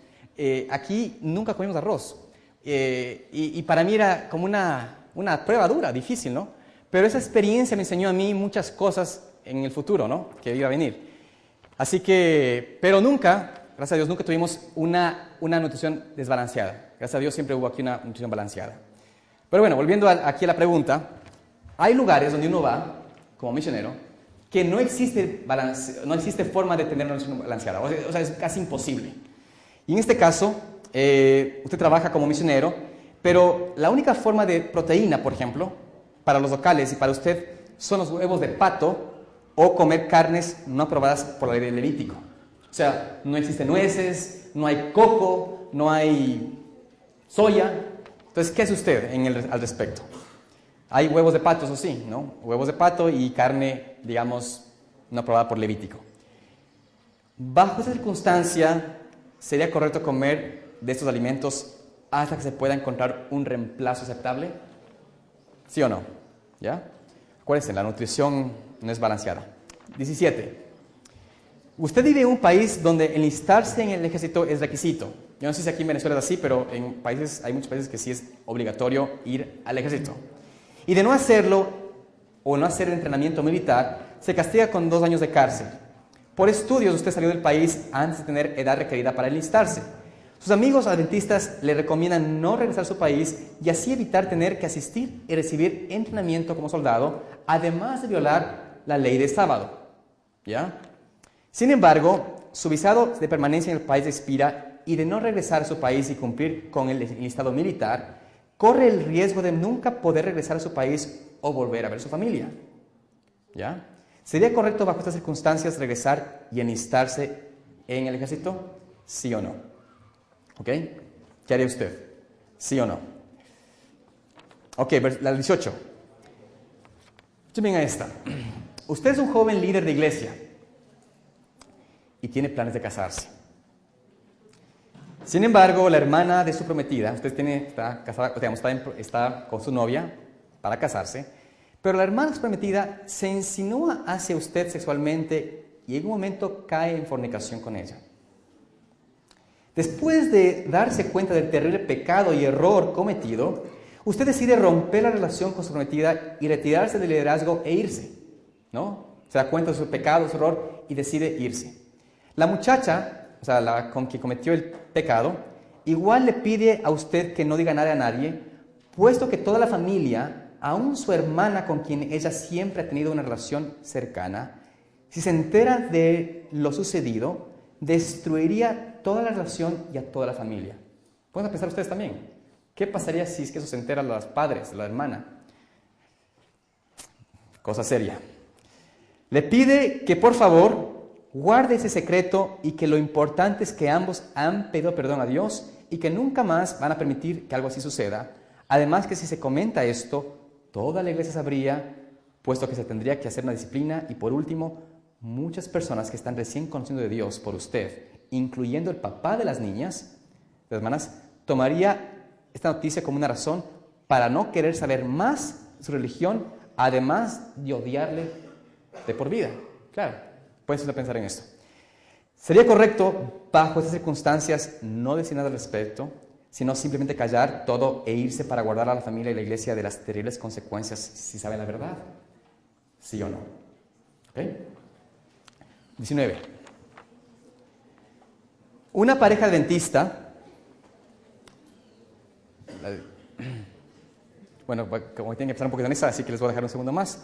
Aquí nunca comimos arroz. Y para mí era como una prueba dura, difícil, ¿no? Pero esa experiencia me enseñó a mí muchas cosas en el futuro, ¿no? Que iba a venir. Así que, pero nunca, gracias a Dios, nunca tuvimos una nutrición desbalanceada. Gracias a Dios siempre hubo aquí una nutrición balanceada. Pero bueno, volviendo aquí a la pregunta, hay lugares donde uno va, como misionero, que no existe forma de tener una nutrición balanceada. O sea, es casi imposible. Y en este caso, usted trabaja como misionero, pero la única forma de proteína, por ejemplo, para los locales y para usted, son los huevos de pato o comer carnes no aprobadas por la ley del Levítico. O sea, no existen nueces, no hay coco, no hay soya. Entonces, ¿qué hace usted al respecto? Hay huevos de pato, eso sí, ¿no? Huevos de pato y carne, digamos, no aprobada por Levítico. Bajo esa circunstancia, ¿sería correcto comer de estos alimentos hasta que se pueda encontrar un reemplazo aceptable? ¿Sí o no? ¿Ya? Acuérdense, la nutrición no es balanceada. 17. Usted vive en un país donde enlistarse en el ejército es requisito. Yo no sé si aquí en Venezuela es así, pero hay muchos países que sí es obligatorio ir al ejército. Y de no hacerlo, o no hacer el entrenamiento militar, se castiga con 2 años de cárcel. Por estudios, usted salió del país antes de tener edad requerida para enlistarse. Sus amigos adventistas le recomiendan no regresar a su país y así evitar tener que asistir y recibir entrenamiento como soldado, además de violar la ley de sábado. ¿Ya? Sin embargo, su visado de permanencia en el país expira y de no regresar a su país y cumplir con el enlistado militar, corre el riesgo de nunca poder regresar a su país o volver a ver a su familia. ¿Ya? ¿Sería correcto bajo estas circunstancias regresar y enlistarse en el ejército? ¿Sí o no? ¿Ok? ¿Qué haría usted? ¿Sí o no? Ok, la 18. Venga esta. Usted es un joven líder de iglesia y tiene planes de casarse. Sin embargo, la hermana de su prometida, usted está casada, digamos, está con su novia para casarse, pero la hermana de su prometida se insinúa hacia usted sexualmente y en un momento cae en fornicación con ella. Después de darse cuenta del terrible pecado y error cometido, usted decide romper la relación con su prometida y retirarse del liderazgo e irse, ¿no? Se da cuenta de su pecado, su error y decide irse. La muchacha, o sea, la con quien cometió el pecado, igual le pide a usted que no diga nada a nadie, puesto que toda la familia, aún su hermana con quien ella siempre ha tenido una relación cercana, si se entera de lo sucedido, destruiría toda la relación y a toda la familia. ¿Pueden pensar ustedes también? ¿Qué pasaría si es que eso se entera a los padres, a la hermana? Cosa seria. Le pide que por favor guarde ese secreto y que lo importante es que ambos han pedido perdón a Dios y que nunca más van a permitir que algo así suceda. Además que si se comenta esto, toda la iglesia sabría, puesto que se tendría que hacer una disciplina. Y por último, muchas personas que están recién conociendo de Dios por usted, incluyendo el papá de las niñas, las hermanas, tomaría esta noticia como una razón para no querer saber más de su religión, además de odiarle de por vida. Claro, puedes pensar en esto. ¿Sería correcto, bajo estas circunstancias, no decir nada al respecto, sino simplemente callar todo e irse para guardar a la familia y la iglesia de las terribles consecuencias si saben la verdad? ¿Sí o no? ¿Ok? 19. Una pareja adventista, bueno, como tienen que empezar un poquito en esa, así que les voy a dejar un segundo más.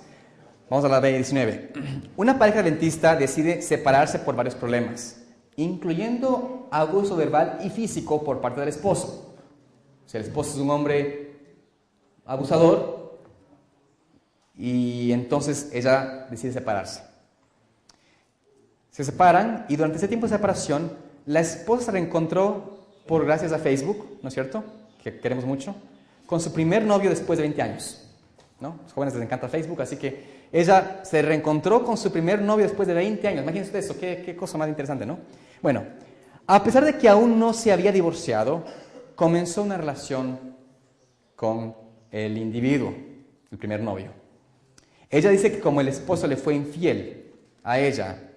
Vamos a la B19. Una pareja adventista decide separarse por varios problemas, incluyendo abuso verbal y físico por parte del esposo. O sea, el esposo es un hombre abusador y entonces ella decide separarse. Se separan y durante ese tiempo de separación, la esposa se reencontró por gracias a Facebook, ¿no es cierto? Que queremos mucho, con su primer novio después de 20 años. ¿No? Los jóvenes les encanta Facebook, así que ella se reencontró con su primer novio después de 20 años. Imagínense eso, qué cosa más interesante, ¿no? Bueno, a pesar de que aún no se había divorciado, comenzó una relación con el individuo, el primer novio. Ella dice que como el esposo le fue infiel a ella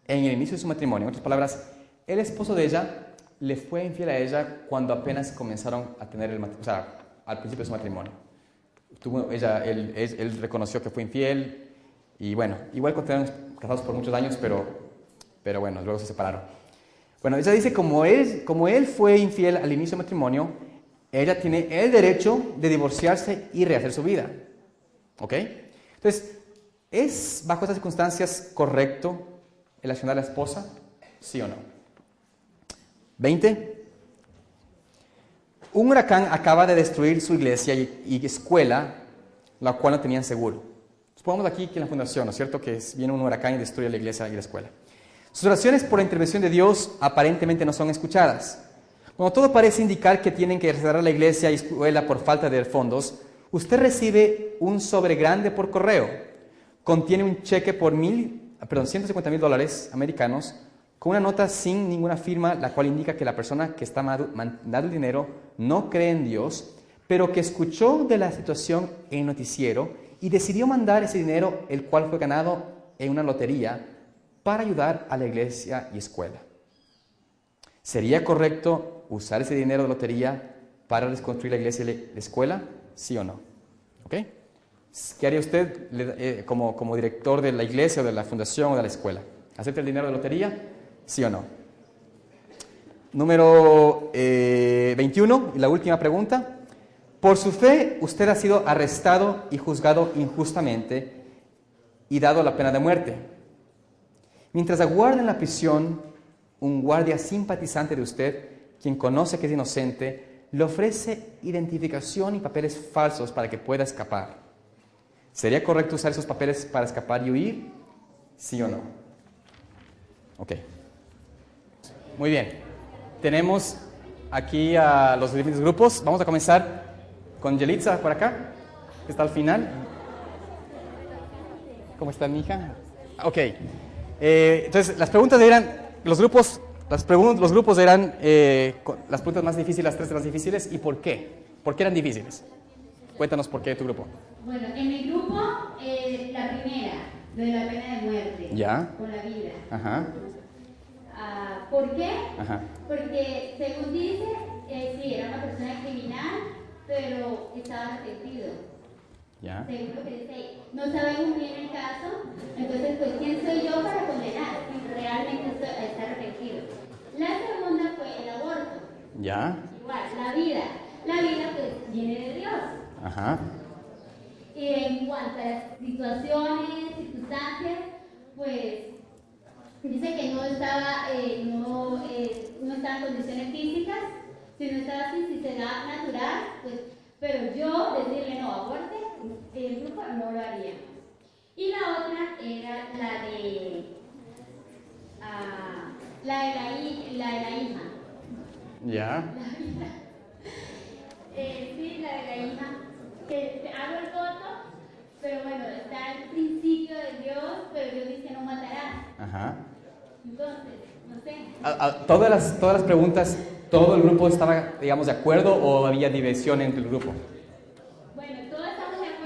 en el inicio de su matrimonio, en otras palabras, el esposo de ella le fue infiel a ella cuando apenas comenzaron a tener al principio de su matrimonio. Él reconoció que fue infiel y bueno, igual continuaron casados por muchos años, pero bueno, luego se separaron. Bueno, ella dice como él fue infiel al inicio del matrimonio, ella tiene el derecho de divorciarse y rehacer su vida. ¿Ok? Entonces, ¿es bajo estas circunstancias correcto el accionar a la esposa? ¿Sí o no? 20. Un huracán acaba de destruir su iglesia y escuela, la cual no tenían seguro. Supongamos aquí que en la fundación, ¿no es cierto?, que viene un huracán y destruye la iglesia y la escuela. Sus oraciones por la intervención de Dios aparentemente no son escuchadas. Cuando todo parece indicar que tienen que cerrar la iglesia y escuela por falta de fondos, usted recibe un sobre grande por correo. Contiene un cheque por $150,000 americanos, con una nota sin ninguna firma, la cual indica que la persona que está mandando el dinero no cree en Dios, pero que escuchó de la situación en el noticiero y decidió mandar ese dinero, el cual fue ganado en una lotería, para ayudar a la iglesia y escuela. ¿Sería correcto usar ese dinero de lotería para reconstruir la iglesia y la escuela? ¿Sí o no? ¿Ok? ¿Qué haría usted como director de la iglesia o de la fundación o de la escuela? ¿Acepta el dinero de lotería? ¿Sí o no? Número 21, y la última pregunta. Por su fe, usted ha sido arrestado y juzgado injustamente y dado la pena de muerte. Mientras aguarda en la prisión, un guardia simpatizante de usted, quien conoce que es inocente, le ofrece identificación y papeles falsos para que pueda escapar. ¿Sería correcto usar esos papeles para escapar y huir? ¿Sí o no? Ok. Muy bien. Tenemos aquí a los diferentes grupos. Vamos a comenzar con Yelitza por acá, que está al final. ¿Cómo está mi hija? Ok. Entonces, las preguntas eran, los grupos eran las preguntas más difíciles, las tres más difíciles, ¿y por qué? ¿Por qué eran difíciles? Cuéntanos por qué tu grupo. Bueno, en mi grupo, la primera, lo de la pena de muerte. ¿Ya? Con la vida. Ajá. ¿Por qué? Ajá. Porque, según dice, sí, era una persona criminal, pero estaba arrepentido. ¿Ya? Según lo que dice ahí. No sabemos bien el caso, entonces, pues, ¿quién soy yo para condenar si realmente está arrepentido? La segunda fue el aborto. ¿Ya? Igual, la vida. La vida, pues, viene de Dios. Ajá. Y en cuanto a las situaciones, circunstancias, pues dice que no estaba en condiciones físicas, si no estaba así, si se da natural, pues, pero yo decirle no, aborte, el grupo no lo haría. Y la otra era la de la hija. ¿Ya? Sí, la de la hija, que hago el voto, pero bueno, está el principio de Dios, pero Dios dice no matarás. Ajá. Entonces, no sé. Todas las preguntas, ¿todo el grupo estaba, digamos, de acuerdo o había división entre el grupo? Bueno, todos estamos de acuerdo.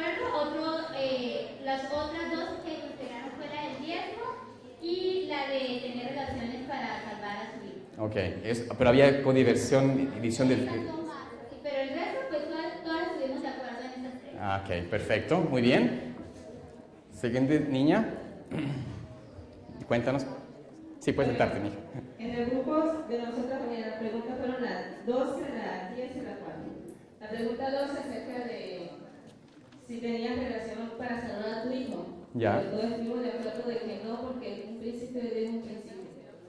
Las otras dos que consideraron fue la del diezmo y la de tener relaciones para salvar a su hijo. Ok, pero había división del... Pero el resto, pues todas estuvimos de acuerdo en esas tres. Ok, perfecto, muy bien. Siguiente niña. Cuéntanos. Sí, puedes sentarte, mija. En el grupo de nosotros, las preguntas fueron las 12, la 10 y la 4. La pregunta 12 acerca de si tenías relación para salvar a tu hijo. Ya. Todos estuvimos de acuerdo de que no, porque un príncipe de Dios es un príncipe.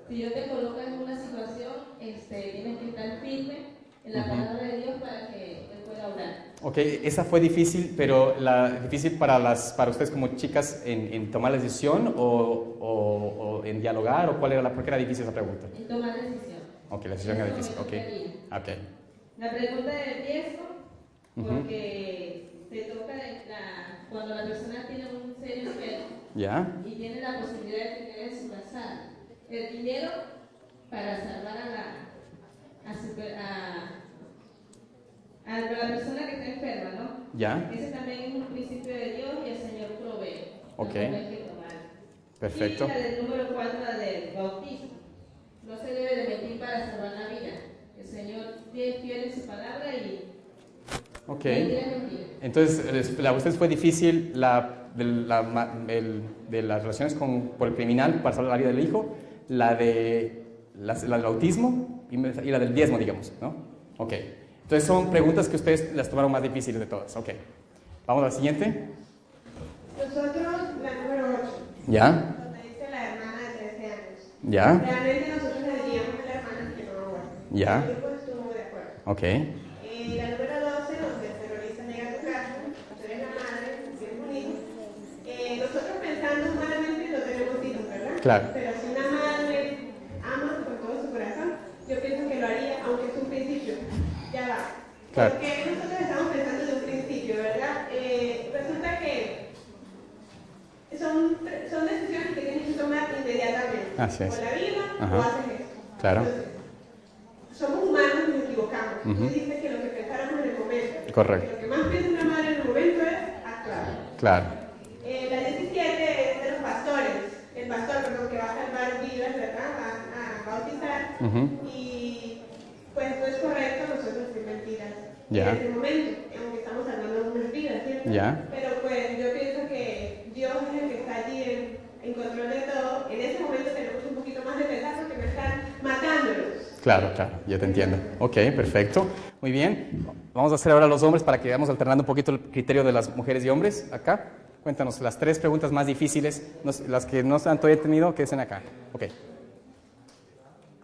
Si Dios te coloca en una situación, tienes que estar firme en la palabra de Dios para que Él pueda obrar. Ok, esa fue difícil, pero difícil para ustedes como chicas en tomar la decisión o en dialogar, o por qué era difícil esa pregunta? En tomar decisión. Ok, la decisión era difícil, ok. La pregunta del diezmo, porque se toca cuando la persona tiene un serio enfermo y tiene la posibilidad de tener en su casa el dinero para salvar a la persona que está enferma, ¿no? ¿Ya? Ese también es un principio de Dios y el Señor provee. Ok. Perfecto. Y la del número 4, la del bautismo. No se debe de mentir para salvar la vida. El Señor es fiel en su palabra y... Ok. Entonces, la ustedes fue difícil de las relaciones por el criminal para salvar la vida del hijo, la del bautismo y la del diezmo, digamos, ¿no? Ok. Entonces son preguntas que ustedes las tomaron más difíciles de todas. Ok. Vamos a la siguiente. Nosotros, la número 8. ¿Ya? Donde dice la hermana de 13 años. ¿Ya? Realmente nosotros le diríamos a la hermana que no aborte. ¿Ya? El grupo estuvo de acuerdo. Ok. La número 12, donde el terrorista nega tu caso, tú eres la madre, tienes un hijo. Nosotros pensando humanamente no tenemos hijos, ¿verdad? Claro. Pero si una madre ama con todo su corazón, yo pienso que lo haría, aunque es un principio. Ya va. Claro. Porque nosotros estamos pensando de un principio, ¿verdad? Resulta que son decisiones que tienes que tomar inmediatamente. Así es. O la vida o haces esto. Claro. Entonces, somos humanos y nos equivocamos. Tú dices que lo que pensáramos en el momento. Correcto. Lo que más piensa una madre en el momento es actuar. Claro. La 17 es de los pastores. El pastor, perdón, que va a salvar vidas, ¿verdad? Va a bautizar. Y pues en ese momento, aunque estamos salvando unas vidas, ¿cierto? Pero pues yo pienso que Dios es el que está allí en control de todo. En ese momento tenemos un poquito más de pesar porque no están matándolos. Claro, ya te entiendo. Ok, perfecto. Muy bien. Vamos a hacer ahora los hombres para que vayamos alternando un poquito el criterio de las mujeres y hombres. Acá, cuéntanos las 3 preguntas más difíciles, las que no han todavía tenido, que dicen acá. Ok.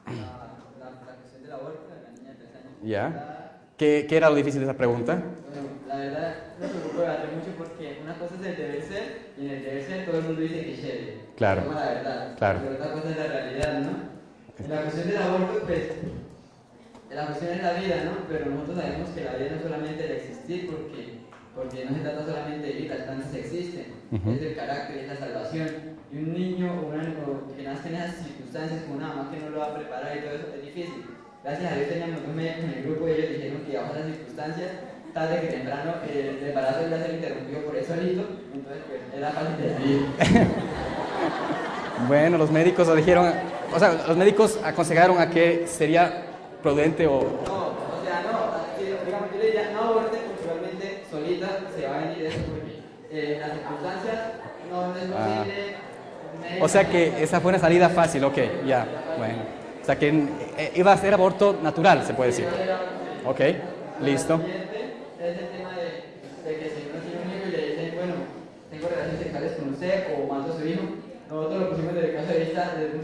La cuestión del aborto de la niña de 3 años. Ya. ¿Qué era lo difícil de esa pregunta? Bueno, la verdad no se preocupa debatir mucho porque una cosa es el deber ser y en el deber ser todo el mundo dice que es chévere. Claro. Como la verdad. Claro. Pero otra cosa es la realidad, ¿no? En la cuestión del aborto, pues, la cuestión es la vida, ¿no? Pero nosotros sabemos que la vida no es solamente el existir porque no se trata solamente de vida, las plantas existen, es el carácter, es la salvación. Y un niño o que nazca en esas circunstancias con una mamá que no lo va a preparar y todo eso es difícil. Gracias a Dios teníamos 2 médicos en el grupo y ellos dijeron que bajo esas circunstancias, tarde que temprano, el embarazo iba a ser interrumpido por eso solito, entonces pues era fácil de vivir. Bueno, los médicos lo dijeron, o sea, los médicos aconsejaron a que sería prudente o... No, digamos, yo le diría, no aborte, culturalmente solita se va a venir eso porque las circunstancias no es posible. O sea que esa fue una salida fácil, ok, ya, bueno. O sea que iba a ser aborto natural, se puede decir. Ok, listo. Es el tema de que si uno tiene un hijo y le dicen, bueno, tengo relaciones sexuales con usted o mato a su hijo, nosotros lo pusimos desde el punto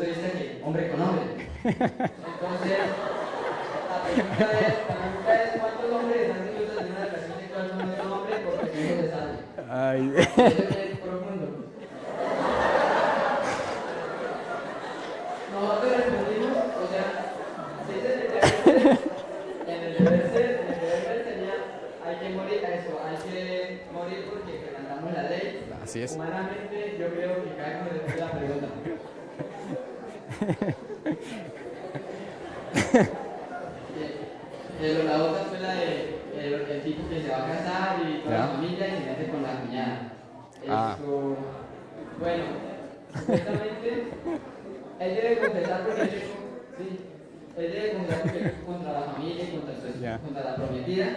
de vista que hombre con hombre. Entonces, la pregunta es ¿cuántos hombres están seguros de tener una relación sexual con otro hombre porque su hijo se sale? Ay. Eso es profundo. Nosotros respondimos, o sea, si es en el deber ser sería, hay que morir a eso, hay que morir porque quebrantamos la ley. Así es. Humanamente, yo creo que cada uno responde la pregunta. La otra fue la de el tipo que se va a casar y toda la familia y se mete con la cuñada. Esto, bueno, supuestamente, él debe confesar porque él debe confesar porque contra la familia y contra la prometida.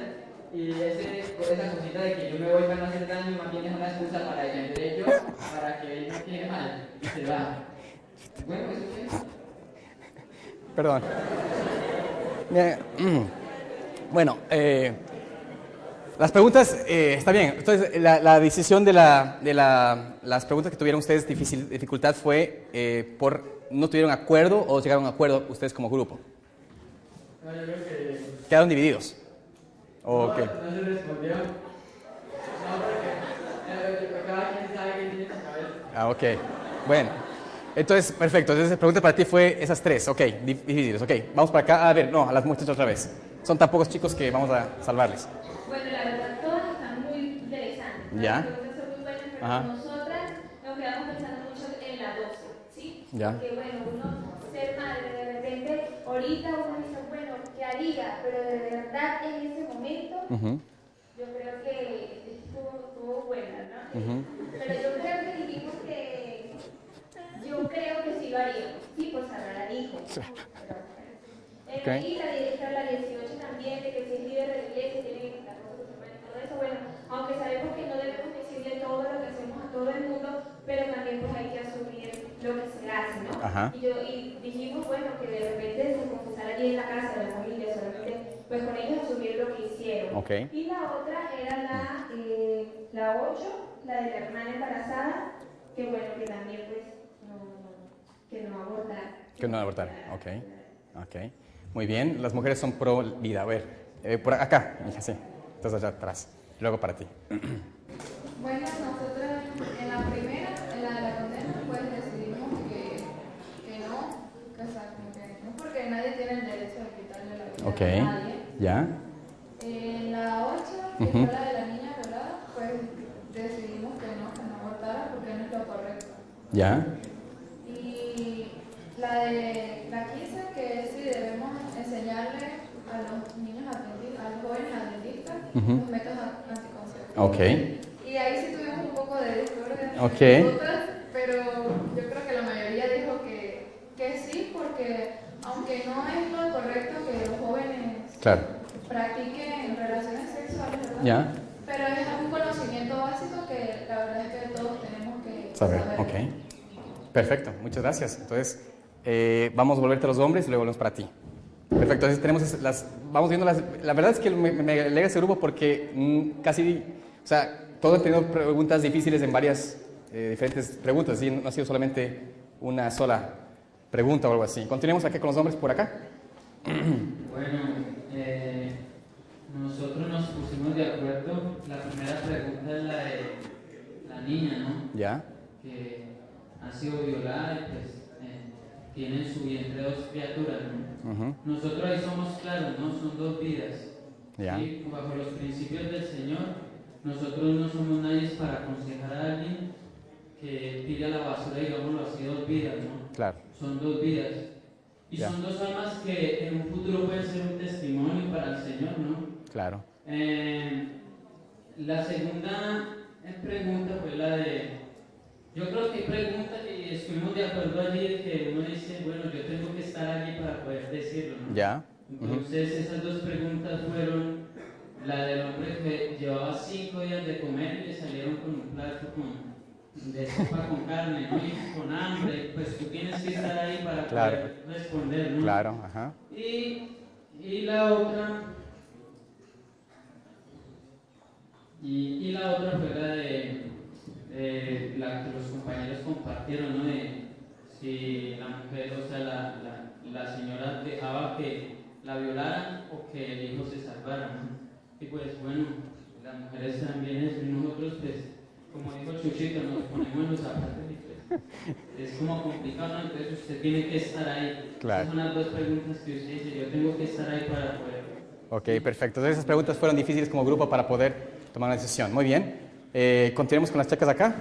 Y esa cosita de que yo me voy para no hacer daño, más bien es una excusa para defender ellos, para que él no quede mal y se va. Bueno, eso es. Perdón. Bueno, las preguntas, está bien. Entonces, la decisión de las preguntas que tuvieron ustedes dificultad fue por no tuvieron acuerdo o llegaron a acuerdo ustedes como grupo. No, yo creo que... ¿Quedaron divididos? ¿O qué? No se respondió. No, porque cada quien sabe qué tiene en su cabeza. Ok. Bueno. Entonces, perfecto. Entonces, la pregunta para ti fue esas 3. Ok, divididos. Ok, vamos para acá. A ver, no, a las muestras otra vez. Son tan pocos chicos que vamos a salvarles. Bueno, la verdad, todas están muy interesantes. Ya. Las preguntas son muy buenas, pero nosotras nos quedamos pensando mucho en la 12, ¿sí? Ya. Porque, bueno, uno ser madre, de repente, ahorita uno dice, bueno, ¿qué haría? Pero de verdad, en ese momento, yo creo que estuvo buena, ¿no? Pero yo creo que dijimos que... Yo creo que sí lo haríamos, sí, por salvar al hijo. Y la 18 también, de que si es líder de la iglesia, tiene que estar con sus hermanos y todo eso. Bueno, aunque sabemos que no debemos decirle todo lo que hacemos a todo el mundo, pero también pues hay que asumir lo que se hace, ¿no? Y dijimos, bueno, que de repente se confesar allí en la casa de la familia, solamente, pues con ellos asumir lo que hicieron. Y la otra era la 8, la de la hermana embarazada, que bueno, que también pues que no abortar. Que no abortar, ok. Muy bien, las mujeres son pro vida. A ver, por acá, hija, sí. Entonces allá atrás. Luego para ti. Bueno, nosotros en la primera, en la de la condena, pues decidimos que no, o sea, como que no, porque nadie tiene el derecho de quitarle la vida a nadie. Ya. En la 8, que fue la de la niña violada, pues decidimos que no abortara porque no es lo correcto. Ya. Y la de la 15, que sí debemos enseñarle a los niños a los jóvenes adventistas los métodos anticonceptivos. Y ahí sí tuvimos un poco de discordia, pero yo creo que la mayoría dijo que sí, porque aunque no es lo correcto que los jóvenes practiquen relaciones ¿verdad? Pero es un conocimiento básico que la verdad es que todos tenemos que saber. Ok. Perfecto, muchas gracias. Entonces, vamos a volverte a los hombres y luego volvemos para ti. Perfecto, entonces tenemos vamos viendo la verdad es que me alegra ese grupo porque casi, o sea, todos han tenido preguntas difíciles en varias diferentes preguntas, ¿sí? No ha sido solamente una sola pregunta o algo así. Continuemos acá con los hombres por acá. Bueno, nosotros nos pusimos de acuerdo. La primera pregunta es la de la niña, ¿no? Ya. Que ha sido violada y pues tiene en su vientre 2 criaturas, ¿no? Nosotros ahí somos claros, ¿no? Son 2 vidas. ¿Sí? Bajo los principios del Señor, nosotros no somos nadie para aconsejar a alguien que tire a la basura, digámoslo así, 2 vidas, ¿no? Claro. Son 2 vidas. Y son 2 almas que en un futuro pueden ser un testimonio para el Señor, ¿no? Claro. La segunda pregunta fue la de... Yo creo que pregunta y estuvimos de acuerdo allí de que uno dice, bueno, yo tengo que estar allí para poder decirlo, ¿no? Ya. Entonces esas 2 preguntas fueron la del hombre que llevaba 5 días de comer y le salieron con un plato de sopa con carne, ¿no? Y con hambre, pues tú tienes que estar ahí para poder responder, ¿no? Claro, ajá. Y la otra... Y la otra fue la de la que los compañeros compartieron, ¿no? De si la mujer, o sea, la señora dejaba que la violaran o que el hijo se salvara, ¿no? Y pues bueno, las mujeres también eso, y nosotros pues, como dijo Chuchito, nos ponemos en los zapatos y pues, es como complicado, ¿no? Entonces usted tiene que estar ahí. Claro. Esas son las 2 preguntas que usted dice, yo tengo que estar ahí para poder. Ok, perfecto. Entonces esas preguntas fueron difíciles como grupo para poder tomar una decisión. Muy bien. Continuemos con las chicas acá.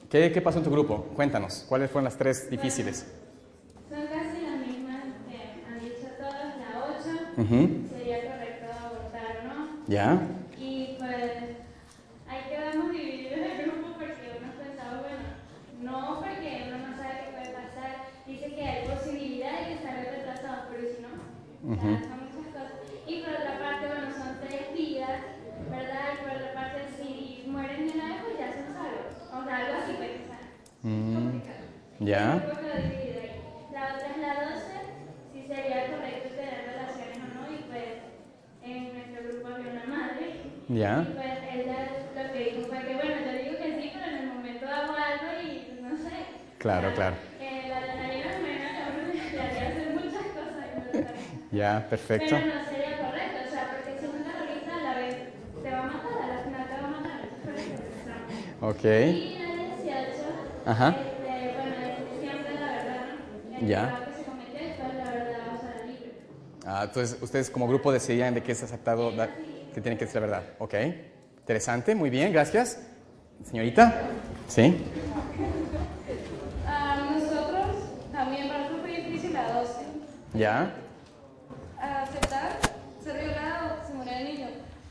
¿Qué pasó en tu grupo? Cuéntanos, ¿cuáles fueron las 3 difíciles? Son casi las mismas que han dicho todos, la 8, sería correcto abortar, ¿no? Ya. Y pues ahí quedamos divididos en el grupo porque unos pensamos, bueno, no, porque uno no sabe qué puede pasar. Dice que hay posibilidad de que salga retrasado, pero si no, son muchas cosas. Y por otra parte, bueno, son 3 vidas, ¿verdad? Y por otra parte, si mueren de una vez, pues ya son salvos. O sea, algo así puede pasar. Complicado. Ya. La otra es la 12, si sería correcto tener relaciones o no, y pues en nuestro grupo había una madre. Ya. Y pues ella lo que dijo fue que, bueno, yo digo que sí, pero en el momento hago algo y no sé. Claro, claro. La Daniela me haría hacer muchas cosas. Ya, perfecto. Pero no sería correcto, o sea, porque si una terrorista a la vez te va a matar, a la final te va a matar. Ok. Y la 18, ajá. Bueno, es siempre la verdad, ¿no? Ya. Que se comete esto, la verdad va a ser libre. Entonces ustedes como grupo decidían de qué es aceptado, que tiene que ser la verdad. Ok. Interesante, muy bien, gracias. Señorita. Sí. Nosotros también, para nosotros fue difícil la 12. Ya. Aceptar ser violado o se morir el niño.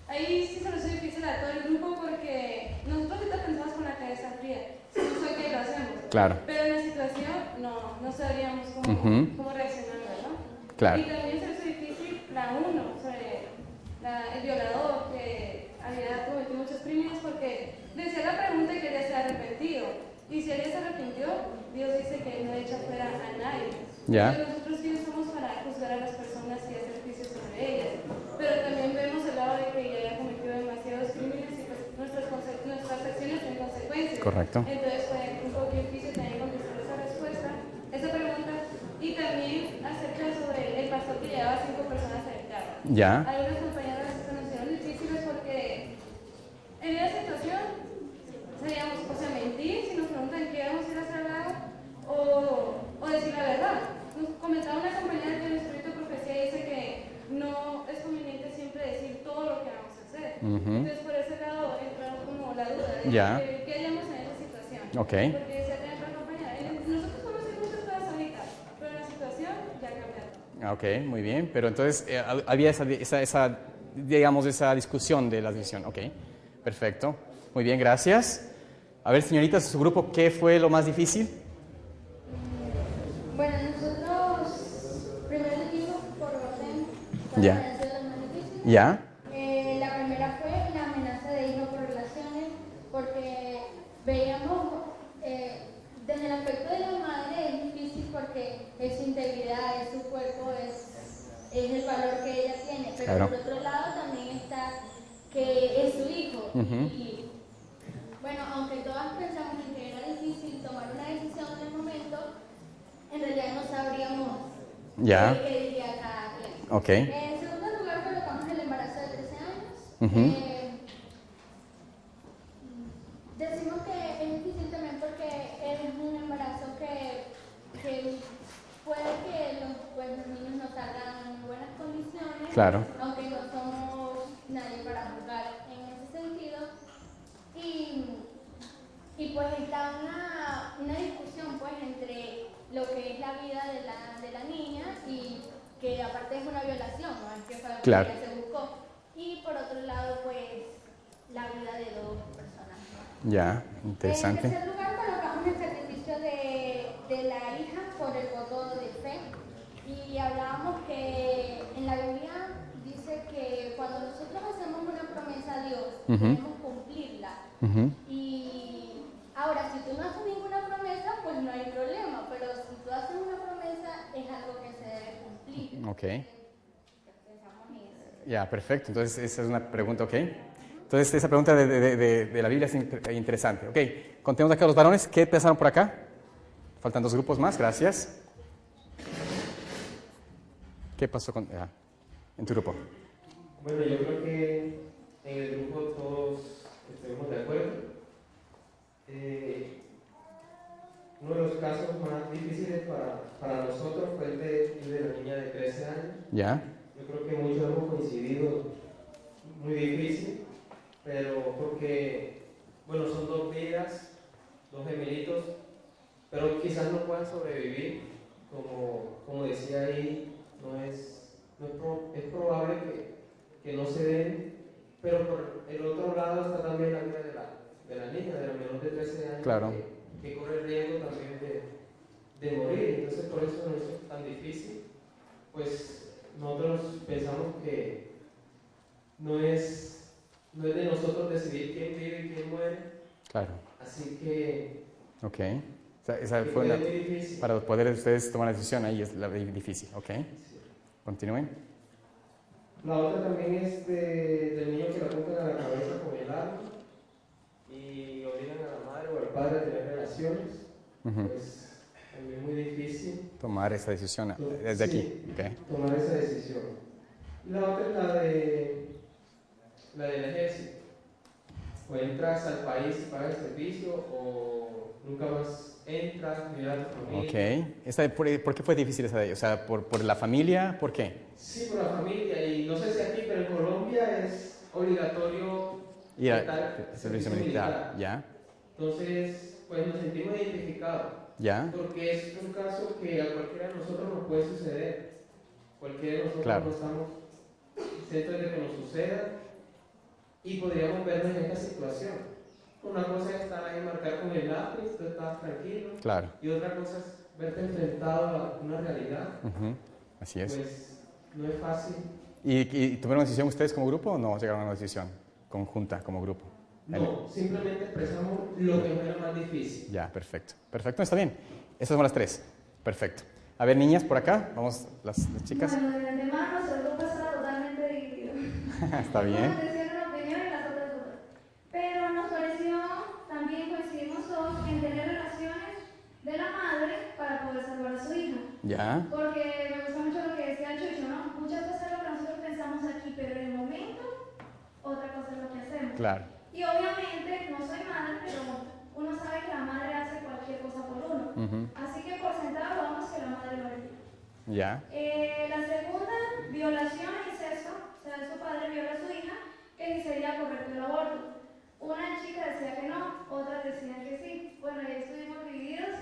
Ahí sí se nos hizo difícil a todo el grupo porque nosotros ahorita pensamos con la cabeza fría. Si no sé qué lo hacemos. Claro. Pero en la situación no sabríamos cómo reaccionar, ¿verdad? Claro. Y también se nos hizo difícil la 1 sobre el violador que había cometido muchos crímenes porque decía la pregunta que quería ser arrepentido. Y si él se arrepintió, Dios dice que no echa fuera a nadie. Ya. Pero nosotros sí somos para juzgar a las personas y hacer juicios sobre ellas. Pero también vemos el lado de que ella haya cometido demasiados crímenes y pues nuestras acciones tienen consecuencias. Correcto. Entonces fue un poco difícil también contestar esa respuesta, esa pregunta. Y también acerca sobre el pastor que llevaba 5 personas en el carro. Ya. Algunas compañeras se nos hicieron difíciles porque en esa situación seríamos, o sea, mentir si nos preguntan qué vamos a ir a hacer algo o decir la verdad. Nos comentaba una compañera que en el espíritu de profecía dice que no es conveniente siempre decir todo lo que vamos a hacer. Entonces por ese lado entra como la duda de qué haríamos en esa situación. Okay. Porque decía otra compañera, nosotros podemos hacer muchas cosas ahorita, pero la situación ya cambió. Ok, muy bien, pero entonces había esa discusión de la decisión. Ok, perfecto. Muy bien, gracias. A ver, señoritas, su grupo, ¿qué fue lo más difícil? Bueno, nosotros primero dijimos por orden Ya. cuáles habían sido las más difíciles Ya. La primera fue la amenaza de hijo por relaciones, porque veíamos desde el aspecto de la madre es difícil porque es su integridad, es su cuerpo, es el valor que ella tiene, pero claro. por otro lado también está que es su hijo. Y bueno, aunque todas pensamos que era difícil tomar una decisión en el momento, en realidad no sabríamos qué diría cada quien. Okay. En segundo lugar colocamos el embarazo de 13 años. Decimos que es difícil también porque es un embarazo que puede que los niños no salgan en buenas condiciones, claro. aunque no somos nadie para juzgar en ese sentido. Y pues está una discusión pues entre lo que es la vida de la niña y que aparte es una violación, ¿no? Es que fue algo claro. que se buscó. Y por otro lado pues la vida de dos personas, ¿no? Ya, interesante. En tercer lugar colocamos el sacrificio de la hija por el voto de fe y hablábamos que en la Biblia dice que cuando nosotros hacemos una promesa a Dios debemos cumplirla. Y ahora si tú no haces ninguna promesa pues no hay problema, pero si tú haces una promesa es algo que se debe cumplir. Ok. Ya, perfecto. Entonces esa es una pregunta, ok. Entonces, esa pregunta de la Biblia es interesante. Ok, continuamos acá los varones. ¿Qué pensaron por acá? Faltan 2 grupos más, gracias. ¿Qué pasó en tu grupo? Bueno, yo creo que en el grupo todos estuvimos de acuerdo. Uno de los casos más difíciles para nosotros fue el de la niña de 13 años. Ya. Yo creo que muchos hemos coincidido, muy difícil. Pero porque, bueno, son 2 vidas, 2 gemelitos, pero quizás no puedan sobrevivir, como decía ahí, es probable que no se den, pero por el otro lado está también la vida de la niña, de la menor de 13 años, claro. que corre el riesgo también de morir. Entonces por eso no es tan difícil. Pues nosotros pensamos que no es de nosotros decidir quién vive y quién muere. Claro. Así que... Ok. Esa fue para poder ustedes tomar la decisión ahí es la difícil. Ok. Sí. Continúen. La otra también es del niño que le apuntan a la cabeza con el arma y obligan a la madre o al padre a tener relaciones. Pues también muy difícil. Tomar esa decisión desde aquí. Okay. Tomar esa decisión. Y la otra es la del ejército. O entras al país y pagas el servicio o nunca más entras, ni a tu familia. Ok. ¿Por qué fue difícil esa de ellos? O sea, ¿por la familia? ¿Por qué? Sí, por la familia. Y no sé si aquí, pero en Colombia es obligatorio estar servicio militar. ¿Ya? Entonces, pues nos sentimos identificados. ¿Ya? Porque es un caso que a cualquiera de nosotros nos puede suceder. Cualquiera de nosotros no estamos exentos de que nos suceda. Y podríamos vernos en esta situación. Una cosa es estar ahí marcar con el lápiz, tú estás tranquilo. Claro. Y otra cosa es verte enfrentado a una realidad. Así es. Pues no es fácil. ¿Y tomaron una decisión ustedes como grupo o no llegaron a una decisión conjunta como grupo? No, simplemente expresamos lo que era más difícil. Ya, perfecto. Perfecto, está bien. Esas son las 3. Perfecto. A ver, niñas, por acá. Vamos, las chicas. Bueno, de antemano nuestro grupo está totalmente dividido. Está bien. Pero nos pareció, también coincidimos todos en tener relaciones de la madre para poder salvar a su hija. Ya. Porque me gusta mucho lo que decía Chucho, ¿no? Muchas veces lo que nosotros pensamos aquí, pero en el momento, otra cosa es lo que hacemos. Claro. Y obviamente, no soy madre, pero uno sabe que la madre hace cualquier cosa por uno. Así que por sentado vamos que la madre lo haría. Ya. La segunda, violación e incesto. O sea, su padre viola a su hija, que sería correcto el aborto. Una chica decía que no, otra decía que sí. Bueno, ahí estuvimos divididos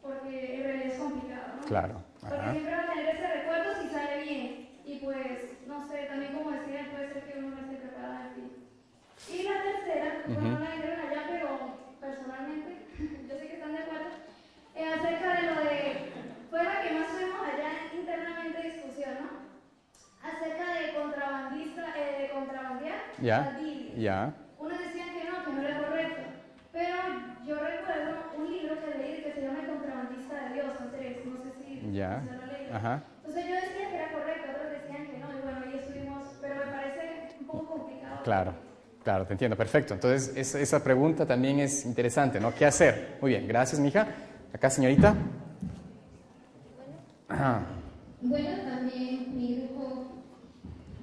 porque en realidad es complicado, ¿no? Claro. Porque siempre va a tener ese recuerdo si sale bien. Y pues, no sé, también como decía, puede ser que uno no esté preparado en fin. Y la tercera, no la dijeron allá, pero personalmente, yo sé que están de acuerdo, acerca de lo de, fue la que más tuvimos allá internamente discusión, ¿no? Acerca de contrabandista, las Biblias. Ya. Unos decían que no era correcto. Pero yo recuerdo un libro que leí que se llama El contrabandista de Dios, Andrés, no sé si Ya. se lo leí. Ajá. Entonces yo decía que era correcto, otros decían que no, y bueno, ahí estuvimos, pero me parece un poco complicado. Claro, claro, te entiendo, perfecto. Entonces, esa pregunta también es interesante, ¿no? ¿Qué hacer? Muy bien, gracias, mija. Acá, señorita. Ajá. Bueno, también mi grupo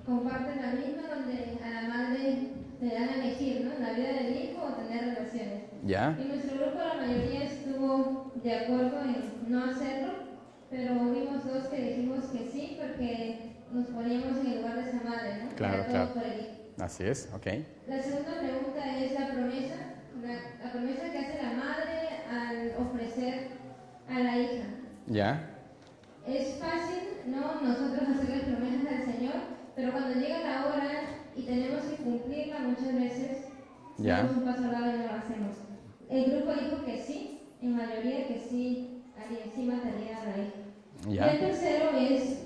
comparte la misma, donde a la madre le dan a elegir, ¿no? La vida del hijo o tener relaciones. Ya. En nuestro grupo la mayoría estuvo de acuerdo en no hacerlo, pero hubimos dos que dijimos que sí, porque nos poníamos en el lugar de esa madre, ¿no? Claro, Era todo claro. por el hijo. Así es, ok. La segunda pregunta es la promesa, la promesa que hace la madre al ofrecer a la hija. Ya. Es fácil, ¿no? Nosotros hacerle promesas al Señor, pero cuando llega la hora y tenemos que cumplirla, muchas veces damos un paso al lado y no lo hacemos. El grupo dijo que sí, en mayoría que sí, sí mataría a la hija. Ya. Y el tercero es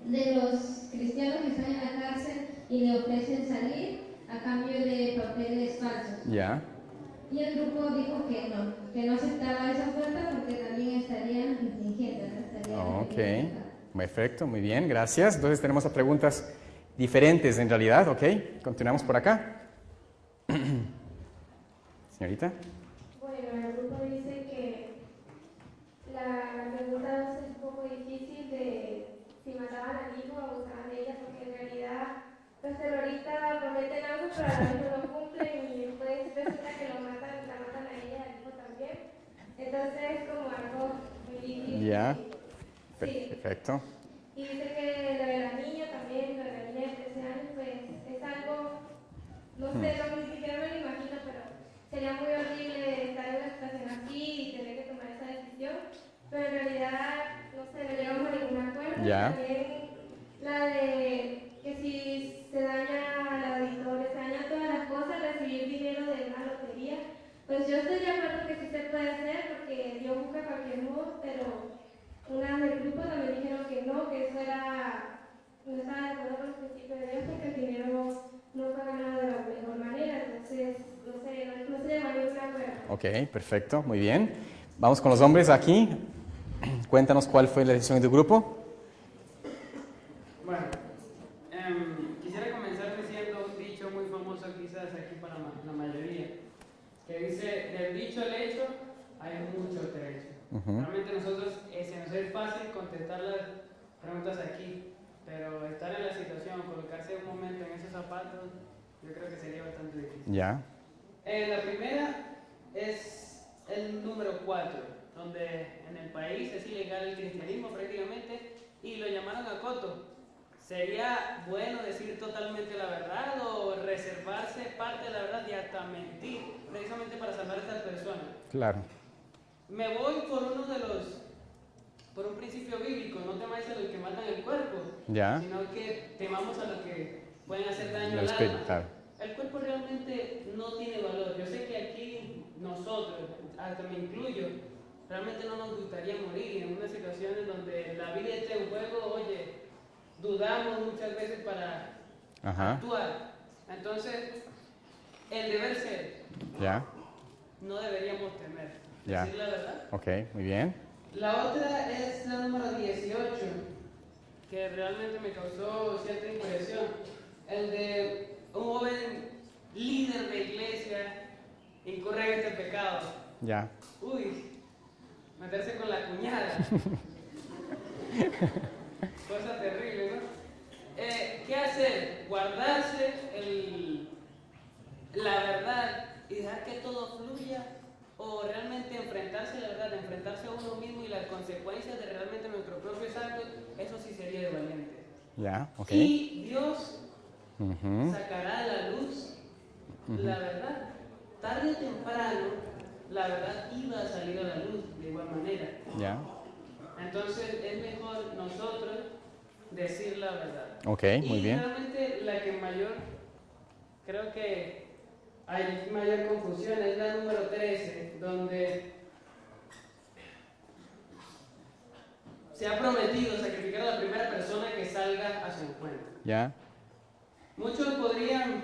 de los cristianos que están en la cárcel y le ofrecen salir a cambio de papeles falsos. Ya. Y el grupo dijo que no aceptaba esa oferta porque también estaría infringiendo, ¿no? Ok, perfecto, muy bien, gracias. Entonces tenemos preguntas diferentes en realidad, ok. Continuamos por acá. Señorita. Bueno, el grupo dice que la pregunta es un poco difícil de si mataban al hijo o abusaban de ella, porque en realidad los terroristas prometen algo pero a la vez no lo cumplen y después resulta que la matan a ella y al hijo también. Entonces es como algo muy difícil. Ya. Sí. Perfecto. Y dice que lo de la niña también, lo de la niña de 13 años, pues es algo, no sé, ni siquiera me lo imagino, pero sería muy horrible estar en una situación así y tener que tomar esa decisión. Pero en realidad, no sé, no llegamos a ningún acuerdo. Ya. También la de que si se daña la auditorio, se dañan todas las cosas, recibir dinero de una lotería. Pues yo estoy de acuerdo que sí se puede hacer porque Dios busca cualquier modo, pero unas del grupo también dijeron que no, que eso no estaba de acuerdo con los principios de Dios porque el dinero no fue ganado de la mejor manera, entonces no se llegó a ningún acuerdo. Ok, perfecto, muy bien. Vamos con los hombres aquí. Cuéntanos cuál fue la decisión de tu grupo. Bueno, quisiera comenzar diciendo un dicho muy famoso quizás aquí para la mayoría, que dice, del dicho al hecho hay mucho trecho. Realmente nosotros se nos es fácil contestar las preguntas aquí, pero estar en la situación, colocarse un momento en esos zapatos, yo creo que sería bastante difícil. Ya. La primera es el número 4, donde en el país es ilegal el cristianismo prácticamente y lo llamaron a coto. ¿Sería bueno decir totalmente la verdad o reservarse parte de la verdad y hasta mentir precisamente para salvar a estas personas? Claro. Me voy por un principio bíblico, no temáis a los que matan el cuerpo, sino que temamos a los que pueden hacer daño al alma. Claro. El cuerpo realmente no tiene valor. Yo sé que aquí nosotros, hasta me incluyo, realmente no nos gustaría morir en una situación en donde la vida está en juego. Oye, dudamos muchas veces para actuar. Entonces, el deber ser, no deberíamos temer. Decir la verdad. Ok, muy bien. La otra es la número 18, que realmente me causó cierta impresión. El de un joven líder de iglesia incurre en este pecado. Ya. Uy, meterse con la cuñada. Cosa terrible, ¿no? ¿Qué hacer? Guardarse la verdad y dejar que todo fluya, o realmente enfrentarse a la verdad, enfrentarse a uno mismo y las consecuencias de realmente nuestros propios actos. Eso sí sería de valiente. Ya, ok. Y Dios sacará a la luz la verdad. Tarde o temprano, la verdad iba a salir a la luz de igual manera. Ya. Entonces es mejor nosotros decir la verdad. Ok, muy bien. Y realmente la que mayor, creo que hay mayor confusión, es la número 13, donde se ha prometido sacrificar a la primera persona que salga a su encuentro. Ya. Muchos podrían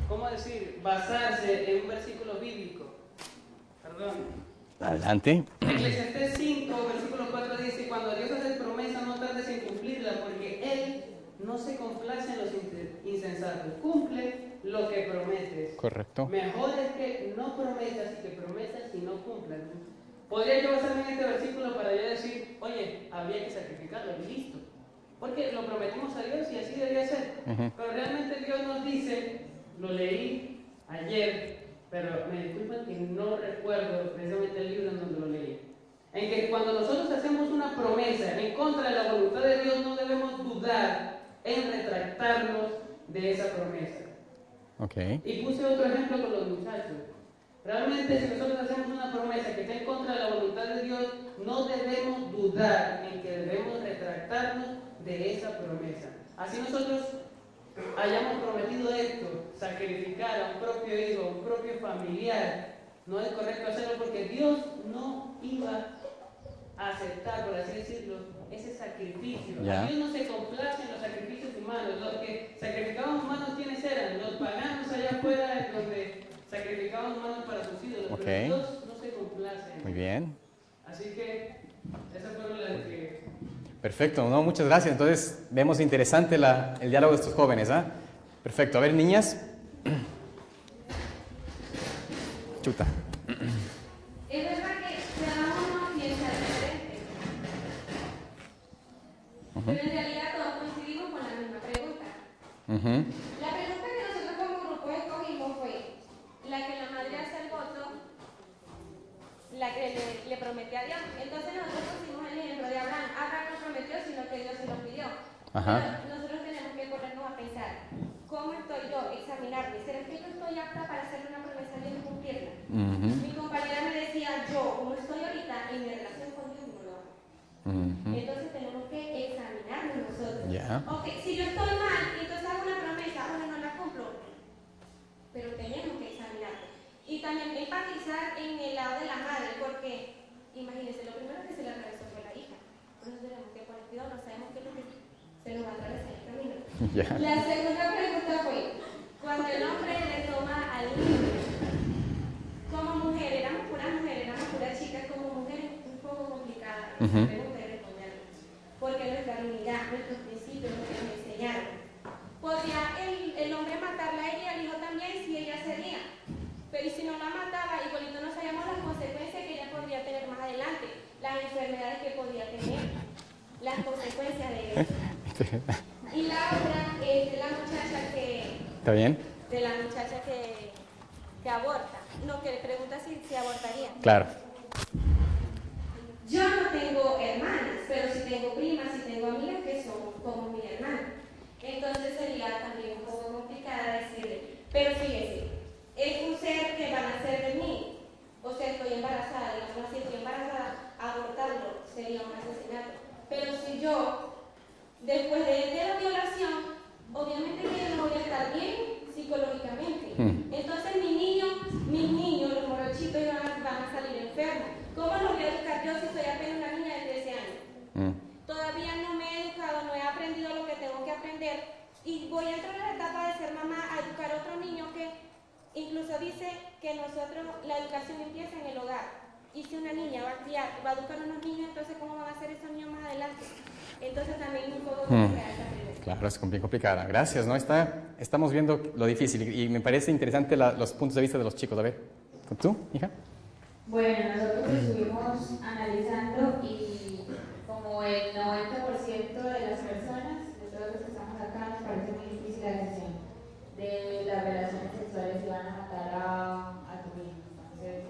¿cómo decir?, basarse en un versículo bíblico. Perdón. Adelante. Eclesiastés 5, versículo 4 dice: cuando Dios hace promesa, no tardes en cumplirla, porque Él no se complace en los insensatos. Cumple lo que prometes. Correcto. Mejor es que no prometas y que prometas y no cumplas. Podría yo basarme en este versículo para yo decir, oye, había que sacrificarlo y listo. Porque lo prometimos a Dios y así debería ser. Pero realmente Dios nos dice, lo leí ayer, pero me disculpan que no recuerdo precisamente el libro en donde lo leí. En que cuando nosotros hacemos una promesa en contra de la voluntad de Dios, no debemos dudar en retractarnos de esa promesa. Okay. Y puse otro ejemplo con los muchachos. Realmente, si nosotros hacemos una promesa que está en contra de la voluntad de Dios, no debemos dudar en que debemos retractarnos de esa promesa. Así nosotros hayamos prometido esto, sacrificar a un propio hijo, a un propio familiar, no es correcto hacerlo porque Dios no iba a aceptar, por así decirlo, ese sacrificio. Yeah. Dios no se complace en los sacrificios humanos. Los que sacrificaban humanos, ¿quiénes eran? Los paganos allá afuera, donde sacrificaban humanos para sus ídolos. Okay. Pero Dios no se complace. Muy bien. Así que esas fueron las que... Perfecto, no, muchas gracias. Entonces, vemos interesante el diálogo de estos jóvenes, ¿ah? Perfecto. A ver, niñas. Chuta. Es verdad que cada uno piensa diferente. Pero en realidad todos coincidimos con la misma pregunta. La pregunta que nosotros como grupo escogimos fue la que la madre hace el voto, la que le prometió a Dios. Entonces nosotros pusimos el ejemplo de Abraham. Abraham no prometió, sino que Dios se lo pidió. Pero nosotros tenemos que ponernos a pensar, ¿cómo estoy yo? Examinarme. ¿Será que yo estoy apta para hacer una promesa y cumplirla? Mi compañera me decía, yo, como estoy ahorita en mi relación con Dios, no lo hago. Entonces tenemos que examinarnos nosotros. Ok, si yo estoy mal y entonces hago una promesa, bueno, no la cumplo. Pero tenemos que examinarnos. Y también empatizar en el lado de la madre, porque imagínense, lo primero que se le atravesó fue la hija. Por eso tenemos que poner cuidado, no sabemos qué es lo que se nos va a atravesar el camino. La segunda pregunta fue, cuando el hombre le toma al niño, como mujer, éramos puras chicas, como mujeres un poco complicadas, porque nuestra dignidad, nuestros principios, lo que nos enseñaron. Podía el hombre matarla a ella y al hijo también si ella cedía. Pero si no la mataba, igualito no sabíamos las consecuencias que ella podría tener más adelante, las enfermedades que podía tener, las consecuencias de eso. Y la otra es de la muchacha que... ¿Está bien? De la muchacha que aborta. No, que le pregunta si abortaría. Claro. Yo no tengo hermanas, pero sí tengo primas y tengo amigas que son como mi hermana. Entonces sería también un poco complicada decirle, pero fíjese, es un ser que van a nacer de mí, o sea, estoy embarazada, digamos así, estoy embarazada, abortarlo sería un asesinato. Pero si yo, después de la violación, obviamente que yo no voy a estar bien psicológicamente. Entonces mis niños, los morochitos van a salir enfermos. ¿Cómo los voy a educar yo si soy apenas una niña de 13 años? Todavía no me he educado, no he aprendido lo que tengo que aprender y voy a entrar en la etapa de ser mamá a educar a otro niño que incluso dice que nosotros, la educación empieza en el hogar. Y si una niña va a educar a unos niños, entonces ¿cómo van a ser esos niños más adelante? Entonces también un poco complicada esa pregunta. Claro, es bien complicada. Gracias, ¿no? Estamos viendo lo difícil y me parece interesante los puntos de vista de los chicos. A ver, ¿tú, hija? Bueno, nosotros estuvimos analizando y como el 90% de las personas, de todos los que estamos acá, nos parece muy difícil la decisión de las relaciones sexuales si van a matar a tu hijo. Entonces,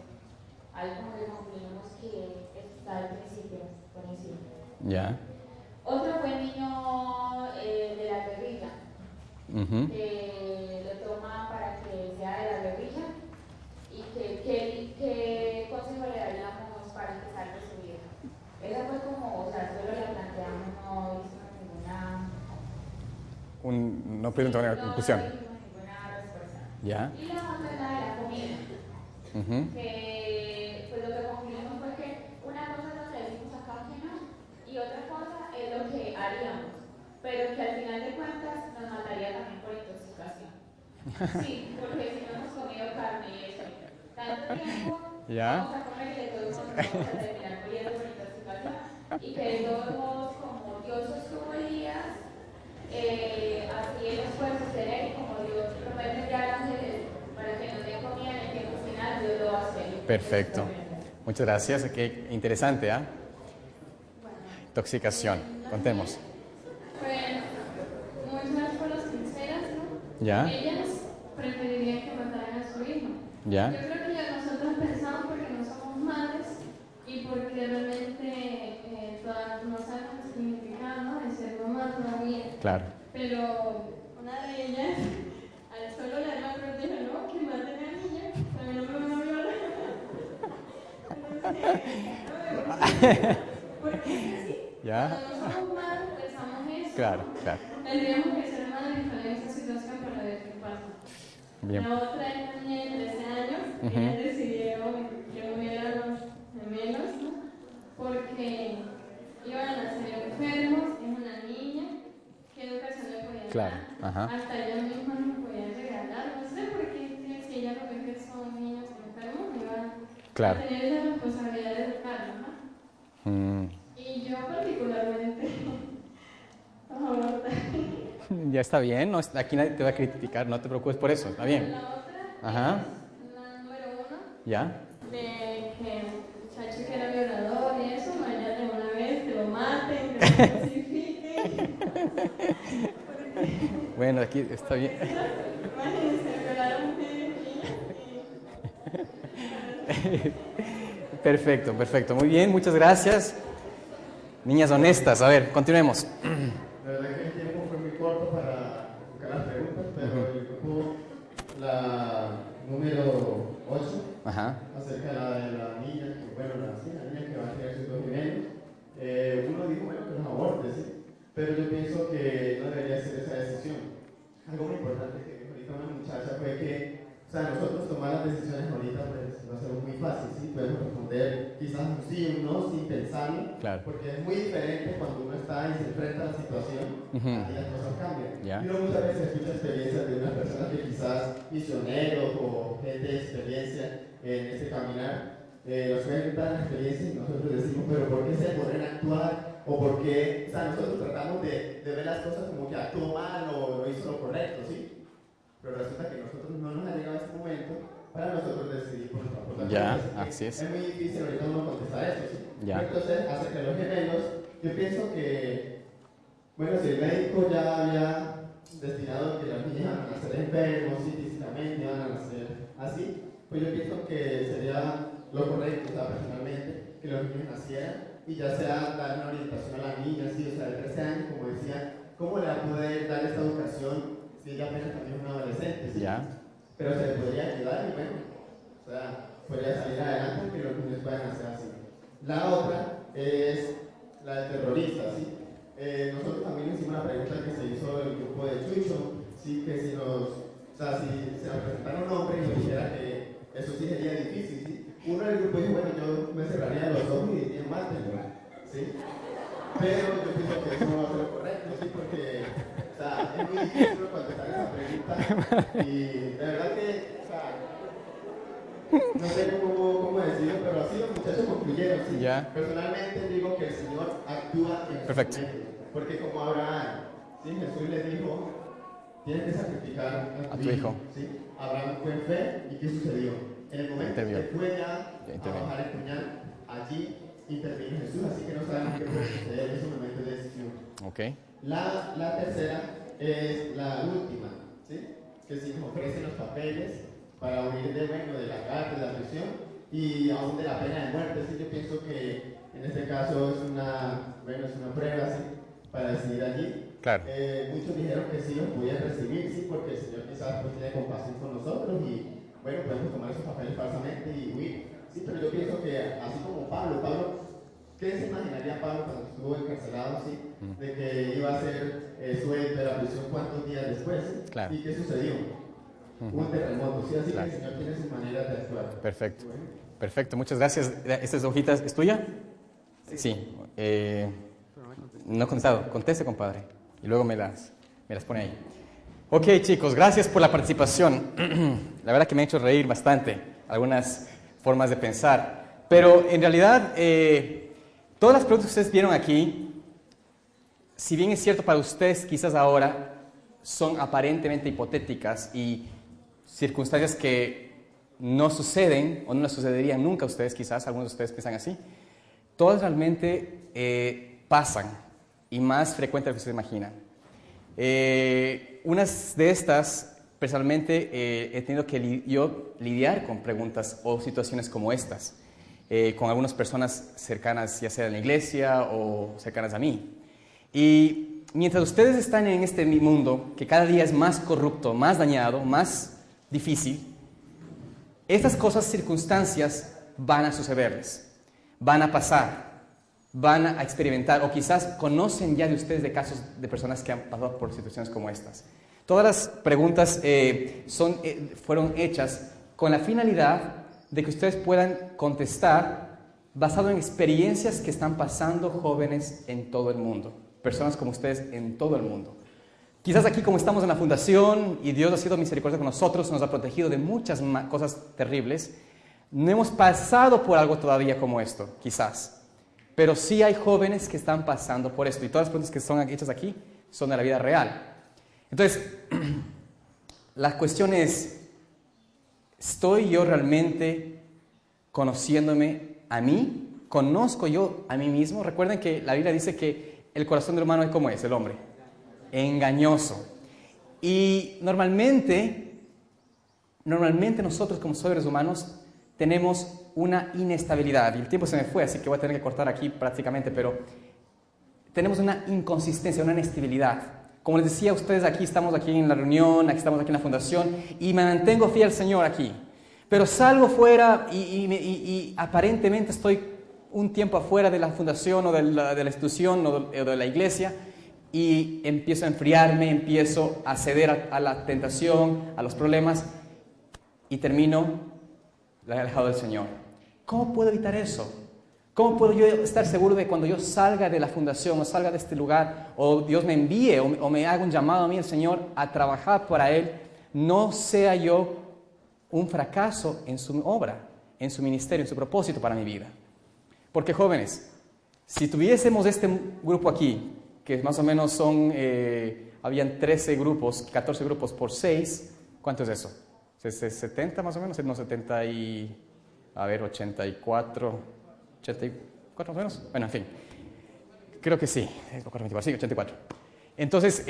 ahí como que concluimos que está al principio, buenísimo. Ya. Otro fue el niño de la guerrilla, que lo toma para que sea de la guerrilla y ¿qué consejo le daríamos para empezar de su vida? Esa fue como, o sea, solo la planteamos, no hicimos ninguna... no presentó una conclusión. No hicimos ninguna respuesta. Ya. Y la otra es la de la comida, que pues lo que concluimos fue que una cosa es lo que decimos acá que no, y otra cosa es lo que haríamos, pero que al final de cuentas nos mataría también por intoxicación. Sí, porque si no hemos comido carne y eso. Tanto tiempo, ¿Ya? vamos a comer que de todos modos vamos a terminar muriendo por intoxicación. Y que de todos modos, como Dios sostuvo Elías, así ellos pueden sostener, y como Dios promete enviar ángeles para que nos den comida en el tiempo final, Dios lo va a hacer. Perfecto. Muchas gracias. Qué interesante, ¿ah? Intoxicación. Contemos. Pues, muchas por las sinceras, ¿no? ¿Ya? Ellas preferirían que mataran a su hijo. ¿Ya? Yo creo que ya nosotros pensamos porque no somos madres y porque realmente todas no sabemos el significado, ¿no? De ser mamá todavía. Claro. Pero una de ellas, al solo la hermana dijo, no, que maten a la niña, para que no me van a violar. Porque es así. ¿Ya? Cuando no somos madres pensamos eso. Claro, claro. Tendríamos que ser madres en esa situación para ver qué pasa. Bien. La otra es una niña de 13 años, ellas decidieron que murieran los gemelos, ¿no? Porque iban a nacer enfermos, es una niña, ¿qué educación le podían Claro. dar? Ajá. Hasta ellas mismas nos podían regalar, no sé por qué, si ellas lo ven que son niños enfermos, iban Claro. a tener la responsabilidad de educarlos, ¿no? Y yo particularmente, Ya está bien, no, aquí nadie te va a criticar, no te preocupes por eso, está bien. la otra Ajá. es la número 1. ¿Ya? De que el muchacho que era violador y eso, vaya de una vez, te lo maten, te lo crucifiquen. Bueno, aquí está bien. Imagínense, violar a mujeres. Perfecto, perfecto. Muy bien, muchas gracias. Niñas honestas, a ver, continuemos. La verdad que el tiempo fue muy corto para buscar las preguntas, pero el grupo, la número 8, acerca de la niña, la niña que va a tener sus 2 gemelos, uno dijo, bueno, que los aborte, ¿sí? Pero yo pienso que no debería ser esa decisión. Algo muy importante que dijo ahorita una muchacha fue que, o sea, nosotros tomar las decisiones ahorita pues no es muy fácil, ¿sí? Podemos responder quizás un sí, un no, sin pensarlo, claro. Porque es muy diferente cuando uno está y se enfrenta a la situación, y las cosas cambian. Yeah. Y uno muchas veces escucha experiencias de unas personas que quizás misioneros o gente de experiencia en ese caminar, nos pueden contar experiencias y nosotros decimos, pero ¿por qué se ponen a actuar? O por qué, o sea, nosotros tratamos de ver las cosas como que actuó mal o no hizo lo correcto, ¿sí? Pero resulta que nosotros no nos ha llegado ese momento para nosotros decidir por nuestra propia Ya, vida. así es. Es muy difícil ahorita uno contestar eso, ¿sí? Ya. Entonces, acerca de los gemelos, yo pienso que, bueno, si el médico ya había destinado que las niñas van a nacer enfermos, sí, físicamente van a nacer así, pues yo pienso que sería lo correcto, o sea, personalmente, que los niños nacieran y ya sea dar una orientación a la niña, sí, o sea, de 13 años, como decía, ¿cómo le va a poder dar esta educación si ella apenas también es una adolescente, ¿sí? Ya. Pero se le podría ayudar y bueno, o sea, podría salir adelante que los niños puedan hacer así. La otra es la de terroristas, ¿sí? Nosotros también hicimos una pregunta que se hizo del grupo de Chucho, ¿sí? Que si si se nos presentara un hombre y nos dijera que eso sí sería difícil, ¿sí? Uno del grupo dijo, bueno, yo me cerraría los ojos y diría, mátenlo, ¿sí? Pero yo pienso que eso no va a ser lo correcto, ¿sí? Porque, o sea, es muy difícil contestar esa pregunta y de verdad que, o sea, no sé cómo decirlo, pero así los muchachos concluyeron, ¿sí? Ya. Personalmente digo que el Señor actúa en Perfecto. su medio, porque como Abraham, ¿sí? Jesús le dijo, tienes que sacrificar a tu hijo, ¿sí? Abraham fue en fe y ¿qué sucedió? En el momento que fue ya a bajar el puñal, allí intervino Jesús, así que no sabemos qué puede suceder en ese momento de decisión. Okay. La tercera es la última, ¿sí? Que si nos ofrecen los papeles para huir de la cárcel, de la prisión y aún de la pena de muerte, ¿sí? Yo pienso que en este caso es una prueba, ¿sí? Para decidir allí. Claro. Muchos dijeron que sí los podían recibir, ¿sí? Porque el Señor quizás pues, tiene compasión con nosotros y bueno, podemos tomar esos papeles falsamente y huir. Sí, pero yo pienso que así como Pablo, ¿qué se imaginaría Pablo cuando estuvo encarcelado, sí? De que iba a ser suelto de la prisión cuántos días después, ¿sí? Claro. ¿Y qué sucedió? Hubo un terremoto, ¿sí? Así que el Señor tiene sus maneras de actuar. Perfecto. Bueno. Perfecto, muchas gracias. ¿Estas hojitas es tuya? Sí. No he contestado. Conteste, compadre. Y luego me las pone ahí. Ok, chicos, gracias por la participación. La verdad que me ha hecho reír bastante algunas formas de pensar. Pero en realidad, todas las preguntas que ustedes vieron aquí, si bien es cierto para ustedes quizás ahora, son aparentemente hipotéticas y circunstancias que no suceden o no les sucederían nunca a ustedes, quizás algunos de ustedes piensan así, todas realmente pasan y más frecuente de lo que ustedes imaginan. Unas de estas, personalmente, he tenido que yo lidiar con preguntas o situaciones como estas, con algunas personas cercanas, ya sea en la iglesia o cercanas a mí. Y mientras ustedes están en este mundo, que cada día es más corrupto, más dañado, más difícil, estas cosas, circunstancias, van a sucederles, van a pasar, van a experimentar, o quizás conocen ya de ustedes de casos de personas que han pasado por situaciones como estas. Todas las preguntas fueron hechas con la finalidad de que ustedes puedan contestar basado en experiencias que están pasando jóvenes en todo el mundo, personas como ustedes en todo el mundo. Quizás aquí, como estamos en la fundación y Dios ha sido misericordioso con nosotros, nos ha protegido de muchas cosas terribles, no hemos pasado por algo todavía como esto, quizás. Pero sí hay jóvenes que están pasando por esto y todas las preguntas que son hechas aquí son de la vida real. Entonces, la cuestión es, ¿estoy yo realmente conociéndome a mí? ¿Conozco yo a mí mismo? Recuerden que la Biblia dice que el corazón del humano es como es, el hombre, engañoso. Y normalmente nosotros como seres humanos tenemos una inestabilidad, y el tiempo se me fue, así que voy a tener que cortar aquí prácticamente, pero tenemos una inconsistencia, una inestabilidad. Como les decía a ustedes, estamos aquí en la reunión, estamos aquí en la fundación, y me mantengo fiel al Señor aquí. Pero salgo fuera y aparentemente estoy un tiempo afuera de la fundación o de la institución o de la iglesia, y empiezo a enfriarme, empiezo a ceder a la tentación, a los problemas, y termino alejado del Señor. ¿Cómo puedo evitar eso? ¿Cómo puedo yo estar seguro de cuando yo salga de la fundación o salga de este lugar o Dios me envíe o me haga un llamado a mí, el Señor, a trabajar para Él, no sea yo un fracaso en su obra, en su ministerio, en su propósito para mi vida? Porque, jóvenes, si tuviésemos este grupo aquí, que más o menos habían 13 grupos, 14 grupos por 6, ¿cuánto es eso? 70 más o menos, no 70 y... a ver, 84 más o menos, bueno, en fin, creo que sí, 84. Entonces,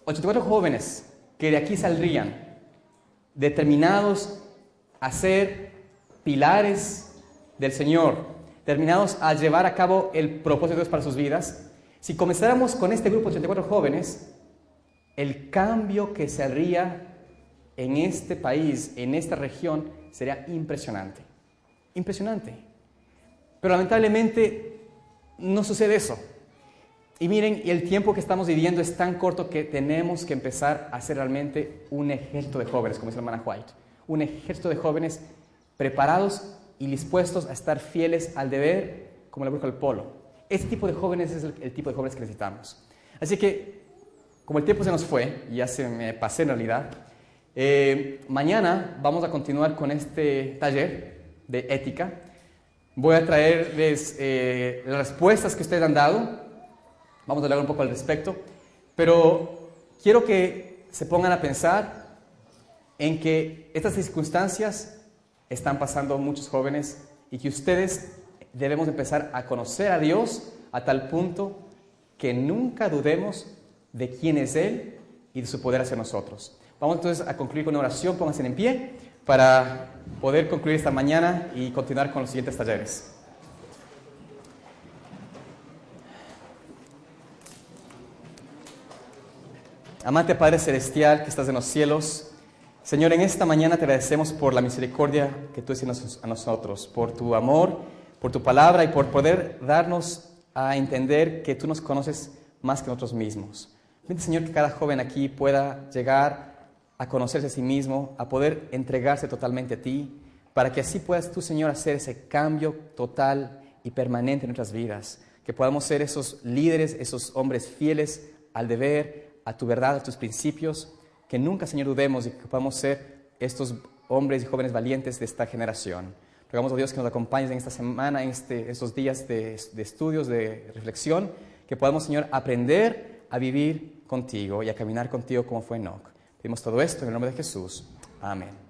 84 jóvenes que de aquí saldrían determinados a ser pilares del Señor, determinados a llevar a cabo el propósito de Dios para sus vidas. Si comenzáramos con este grupo de 84 jóvenes, el cambio que se haría en este país, en esta región, sería impresionante. Impresionante. Pero lamentablemente no sucede eso. Y miren, el tiempo que estamos viviendo es tan corto que tenemos que empezar a ser realmente un ejército de jóvenes, como dice la hermana White. Un ejército de jóvenes preparados y dispuestos a estar fieles al deber, como la bruja del polo. Este tipo de jóvenes es el tipo de jóvenes que necesitamos. Así que, como el tiempo se nos fue, y ya se me pasé en realidad, mañana vamos a continuar con este taller de ética. Voy a traerles las respuestas que ustedes han dado. Vamos a hablar un poco al respecto. Pero quiero que se pongan a pensar en que estas circunstancias están pasando a muchos jóvenes y que ustedes debemos empezar a conocer a Dios a tal punto que nunca dudemos de quién es Él y de su poder hacia nosotros. Vamos entonces a concluir con una oración. Pónganse en pie para poder concluir esta mañana y continuar con los siguientes talleres. Amante Padre Celestial que estás en los cielos, Señor, en esta mañana te agradecemos por la misericordia que tú tienes a nosotros, por tu amor, por tu palabra y por poder darnos a entender que tú nos conoces más que nosotros mismos. Permite, Señor, que cada joven aquí pueda llegar a conocerse a sí mismo, a poder entregarse totalmente a ti, para que así puedas tú, Señor, hacer ese cambio total y permanente en nuestras vidas, que podamos ser esos líderes, esos hombres fieles al deber, a tu verdad, a tus principios, que nunca, Señor, dudemos y que podamos ser estos hombres y jóvenes valientes de esta generación. Rogamos a Dios que nos acompañes en esta semana, en estos días de estudios, de reflexión, que podamos, Señor, aprender a vivir contigo y a caminar contigo como fue Enoc. Pedimos todo esto en el nombre de Jesús. Amén.